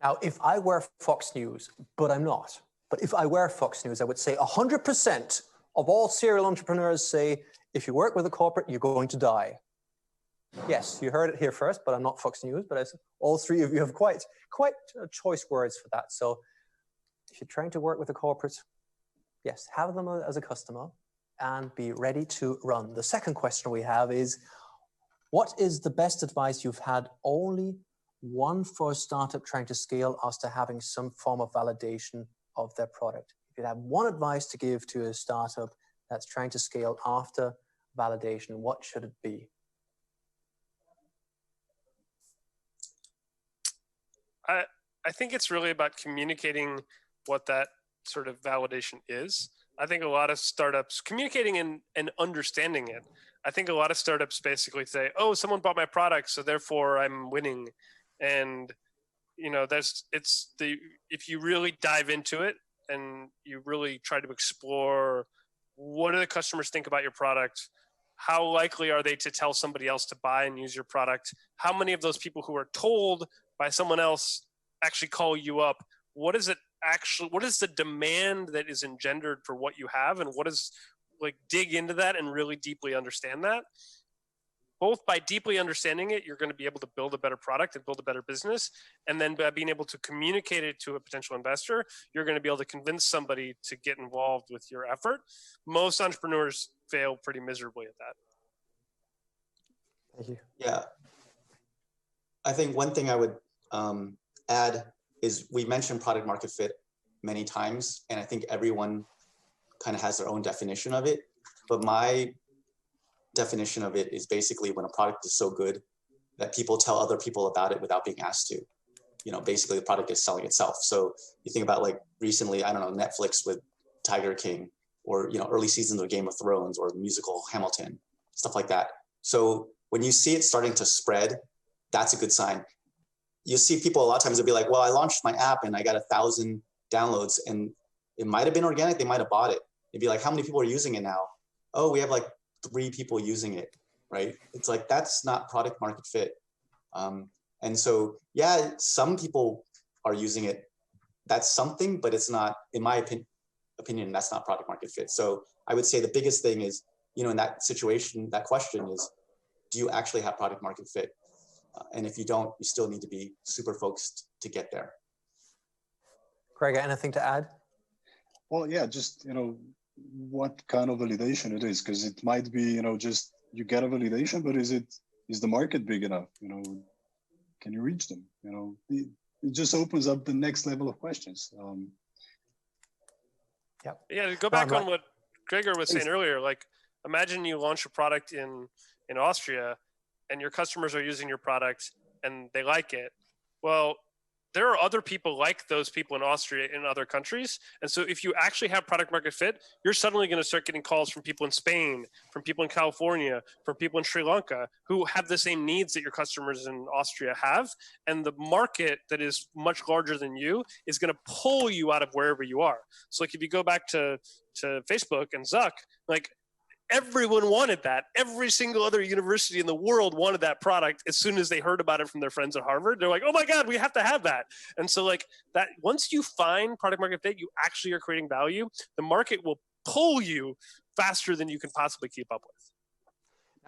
Now, if I were Fox News, but I'm not, but if I were Fox News, I would say 100% of all serial entrepreneurs say, if you work with a corporate, you're going to die. Yes, you heard it here first, but I'm not Fox News, but all three of you have quite choice words for that. So if you're trying to work with a corporate, yes, have them as a customer and be ready to run. The second question we have is, what is the best advice you've had only one for a startup trying to scale after having some form of validation of their product? If you have one advice to give to a startup that's trying to scale after validation, what should it be? I think it's really about communicating what that sort of validation is. I think a lot of startups communicating and understanding it. I think a lot of startups basically say, oh, someone bought my product, so therefore I'm winning. And, you know, if you really dive into it and you really try to explore what do the customers think about your product, how likely are they to tell somebody else to buy and use your product? How many of those people who are told by someone else actually call you up? What is the demand that is engendered for what you have, and what is, like, dig into that and really deeply understand that. Both by deeply understanding it, you're going to be able to build a better product and build a better business. And then by being able to communicate it to a potential investor, you're going to be able to convince somebody to get involved with your effort. Most entrepreneurs fail pretty miserably at that. Thank you. Yeah. I think one thing I would add is we mentioned product market fit many times, and I think everyone kind of has their own definition of it. But my definition of it is basically when a product is so good that people tell other people about it without being asked to. You know, basically the product is selling itself. So you think about, like, recently, I don't know, Netflix with Tiger King, or, you know, early seasons of Game of Thrones, or the musical Hamilton, stuff like that. So when you see it starting to spread, that's a good sign. You see people a lot of times, they'll be like, well, I launched my app and I got 1,000 downloads, and it might have been organic. They might have bought it. They'd be like, how many people are using it now? Oh, we have like 3 people using it, right? It's like, that's not product market fit. And so, yeah, some people are using it. That's something, but it's not, in my opinion, that's not product market fit. So I would say the biggest thing is, you know, in that situation, that question is, do you actually have product market fit? And if you don't, you still need to be super focused to get there. Gregor, anything to add? Well, yeah, just, you know, what kind of validation it is, because it might be, you know, just you get a validation, but is the market big enough? You know, can you reach them? You know, it just opens up the next level of questions. Yeah, to go back on what Gregor was saying earlier, like, imagine you launch a product in Austria and your customers are using your product and they like it. Well, there are other people like those people in Austria in other countries. And so if you actually have product market fit, you're suddenly going to start getting calls from people in Spain, from people in California, from people in Sri Lanka who have the same needs that your customers in Austria have. And the market that is much larger than you is going to pull you out of wherever you are. So, like, if you go back to Facebook and Zuck, like, everyone wanted that. Every single other university in the world wanted that product. As soon as they heard about it from their friends at Harvard, they're like, oh my God, we have to have that. And so, like, that, once you find product market fit, you actually are creating value. The market will pull you faster than you can possibly keep up with.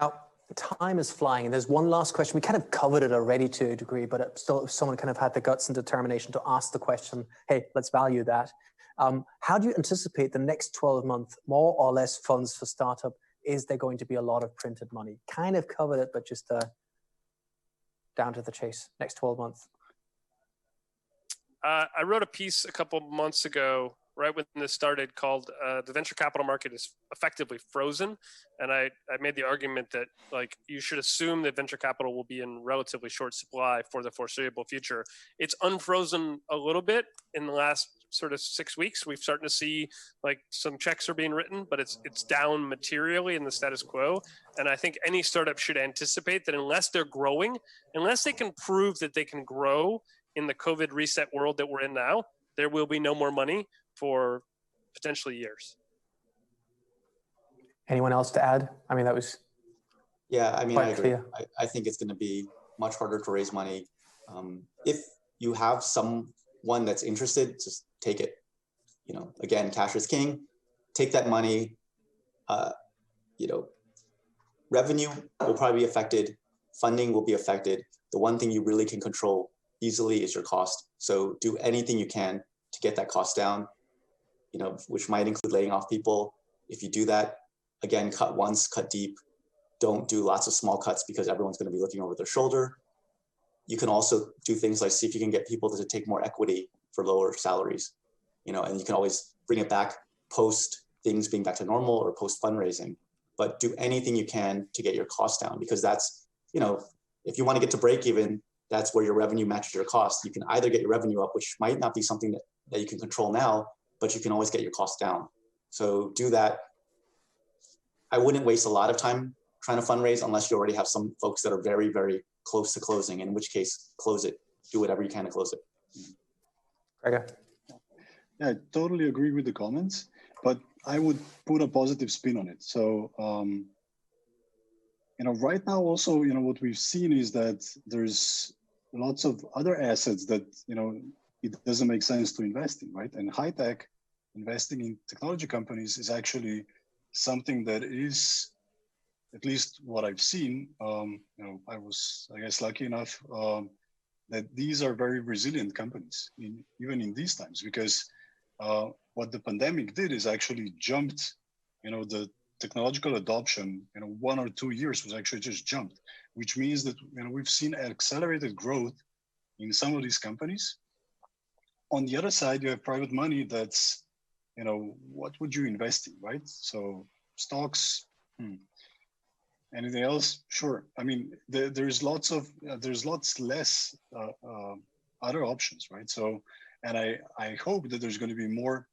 Now, time is flying, and there's one last question. We kind of covered it already to a degree, but still, if someone kind of had the guts and determination to ask the question, hey, let's value that. How do you anticipate the next 12 months, more or less funds for startup? Is there going to be a lot of printed money? Kind of covered it, but just down to the chase, next 12 months. I wrote a piece a couple months ago, right when this started, called The Venture Capital Market is Effectively Frozen. And I made the argument that, like, you should assume that venture capital will be in relatively short supply for the foreseeable future. It's unfrozen a little bit in the last sort of 6 weeks. We've started to see, like, some checks are being written, but it's down materially in the status quo. And I think any startup should anticipate that unless they're growing, unless they can prove that they can grow in the COVID reset world that we're in now, there will be no more money for potentially years. Anyone else to add? I mean, that was yeah. I mean, I agree. clear. I think it's going to be much harder to raise money. If you have someone that's interested, just take it. You know, again, cash is king. Take that money. You know, revenue will probably be affected. Funding will be affected. The one thing you really can control easily is your cost. So do anything you can to get that cost down, you know, which might include laying off people. If you do that, again, cut once, cut deep. Don't do lots of small cuts because everyone's going to be looking over their shoulder. You can also do things like see if you can get people to take more equity for lower salaries, you know, and you can always bring it back post things being back to normal or post fundraising. But do anything you can to get your costs down, because that's, you know, if you want to get to break even, that's where your revenue matches your cost. You can either get your revenue up, which might not be something that you can control now, but you can always get your costs down. So do that. I wouldn't waste a lot of time trying to fundraise unless you already have some folks that are very, very close to closing, in which case close it, do whatever you can to close it. Gregor. Yeah, I totally agree with the comments, but I would put a positive spin on it. So, you know, right now also, you know, what we've seen is that there's lots of other assets that, you know, it doesn't make sense to invest in, right? And high tech, investing in technology companies is actually something that is, at least what I've seen, you know, I was, I guess, lucky enough that these are very resilient companies, even in these times, because what the pandemic did is actually jumped, you know, the technological adoption, you know, 1 or 2 years was actually just jumped, which means that, you know, we've seen accelerated growth in some of these companies. On the other side, you have private money that's, you know, what would you invest in, right? So stocks, anything else? Sure. I mean, there's lots less other options, right? So, and I hope that there's going to be more.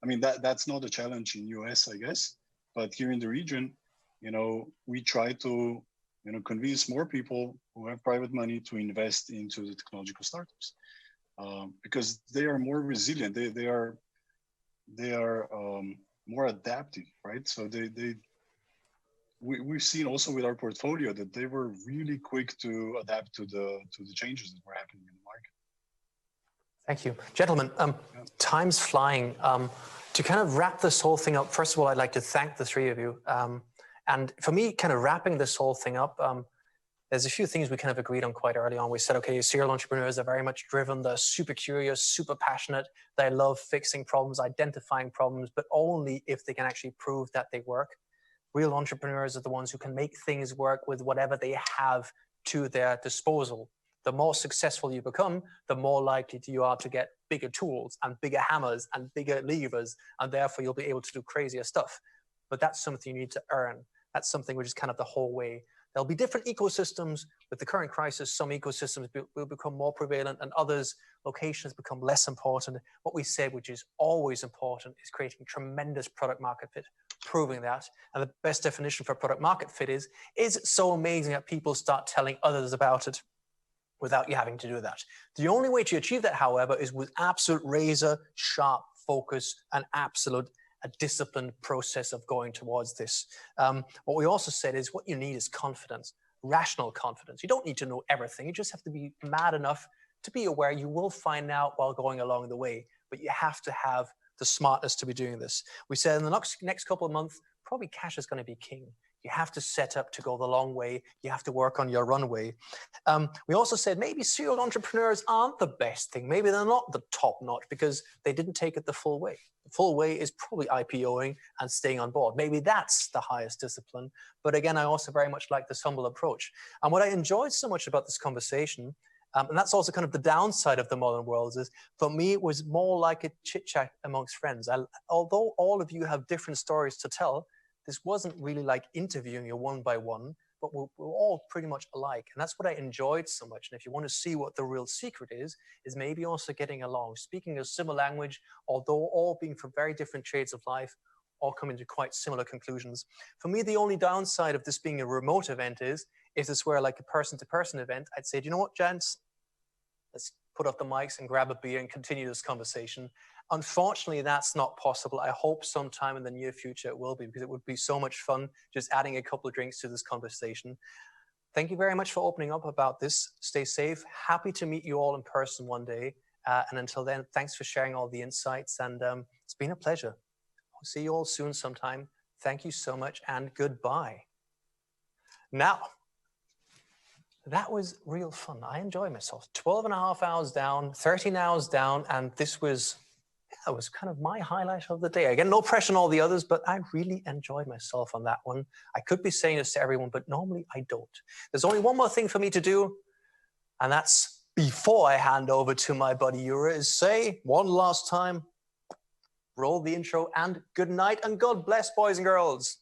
I mean, that's not a challenge in US, I guess, but here in the region, you know, we try to, you know, convince more people who have private money to invest into the technological startups because they are more resilient. They are more adaptive, right? So we've seen also with our portfolio that they were really quick to adapt to the changes that were happening in the market. Thank you. Gentlemen, time's flying. To kind of wrap this whole thing up, first of all, I'd like to thank the three of you. And for me, kind of wrapping this whole thing up, there's a few things we kind of agreed on quite early on. We said, okay, serial entrepreneurs are very much driven. They're super curious, super passionate. They love fixing problems, identifying problems, but only if they can actually prove that they work. Real entrepreneurs are the ones who can make things work with whatever they have to their disposal. The more successful you become, the more likely you are to get bigger tools and bigger hammers and bigger levers, and therefore you'll be able to do crazier stuff. But that's something you need to earn. That's something which is kind of the whole way. There'll be different ecosystems. With the current crisis, some ecosystems will become more prevalent and others, locations become less important. What we said, which is always important, is creating tremendous product market fit, proving that. And the best definition for product market fit is it so amazing that people start telling others about it without you having to do that? The only way to achieve that, however, is with absolute razor sharp focus and absolute a disciplined process of going towards this. What we also said is what you need is confidence, rational confidence. You don't need to know everything. You just have to be mad enough to be aware you will find out while going along the way, but you have to have the smartness to be doing this. We said in the next couple of months, probably cash is going to be king. You have to set up to go the long way. You have to work on your runway. We also said maybe serial entrepreneurs aren't the best thing. Maybe they're not the top notch because they didn't take it the full way. The full way is probably IPOing and staying on board. Maybe that's the highest discipline. But again, I also very much like this humble approach. And what I enjoyed so much about this conversation, and that's also kind of the downside of the modern world, is for me, it was more like a chit chat amongst friends. Although all of you have different stories to tell, this wasn't really like interviewing you one by one, but we're all pretty much alike. And that's what I enjoyed so much. And if you want to see what the real secret is maybe also getting along, speaking a similar language, although all being from very different trades of life, all coming to quite similar conclusions. For me, the only downside of this being a remote event is, if this were like a person-to-person event, I'd say, do you know what, gents? Let's put off the mics and grab a beer and continue this conversation. Unfortunately, that's not possible. I hope sometime in the near future it will be, because it would be so much fun just adding a couple of drinks to this conversation. Thank you very much for opening up about this. Stay safe. Happy to meet you all in person one day. And until then, thanks for sharing all the insights. And it's been a pleasure. I'll see you all soon sometime. Thank you so much and goodbye. Now, that was real fun. I enjoyed myself. 12.5 hours down, 13 hours down, and this was, that was kind of my highlight of the day. Again, no pressure on all the others, but I really enjoyed myself on that one. I could be saying this to everyone, but normally I don't. There's only one more thing for me to do, and that's before I hand over to my buddy Yura, is say one last time, roll the intro, and good night and God bless, boys and girls.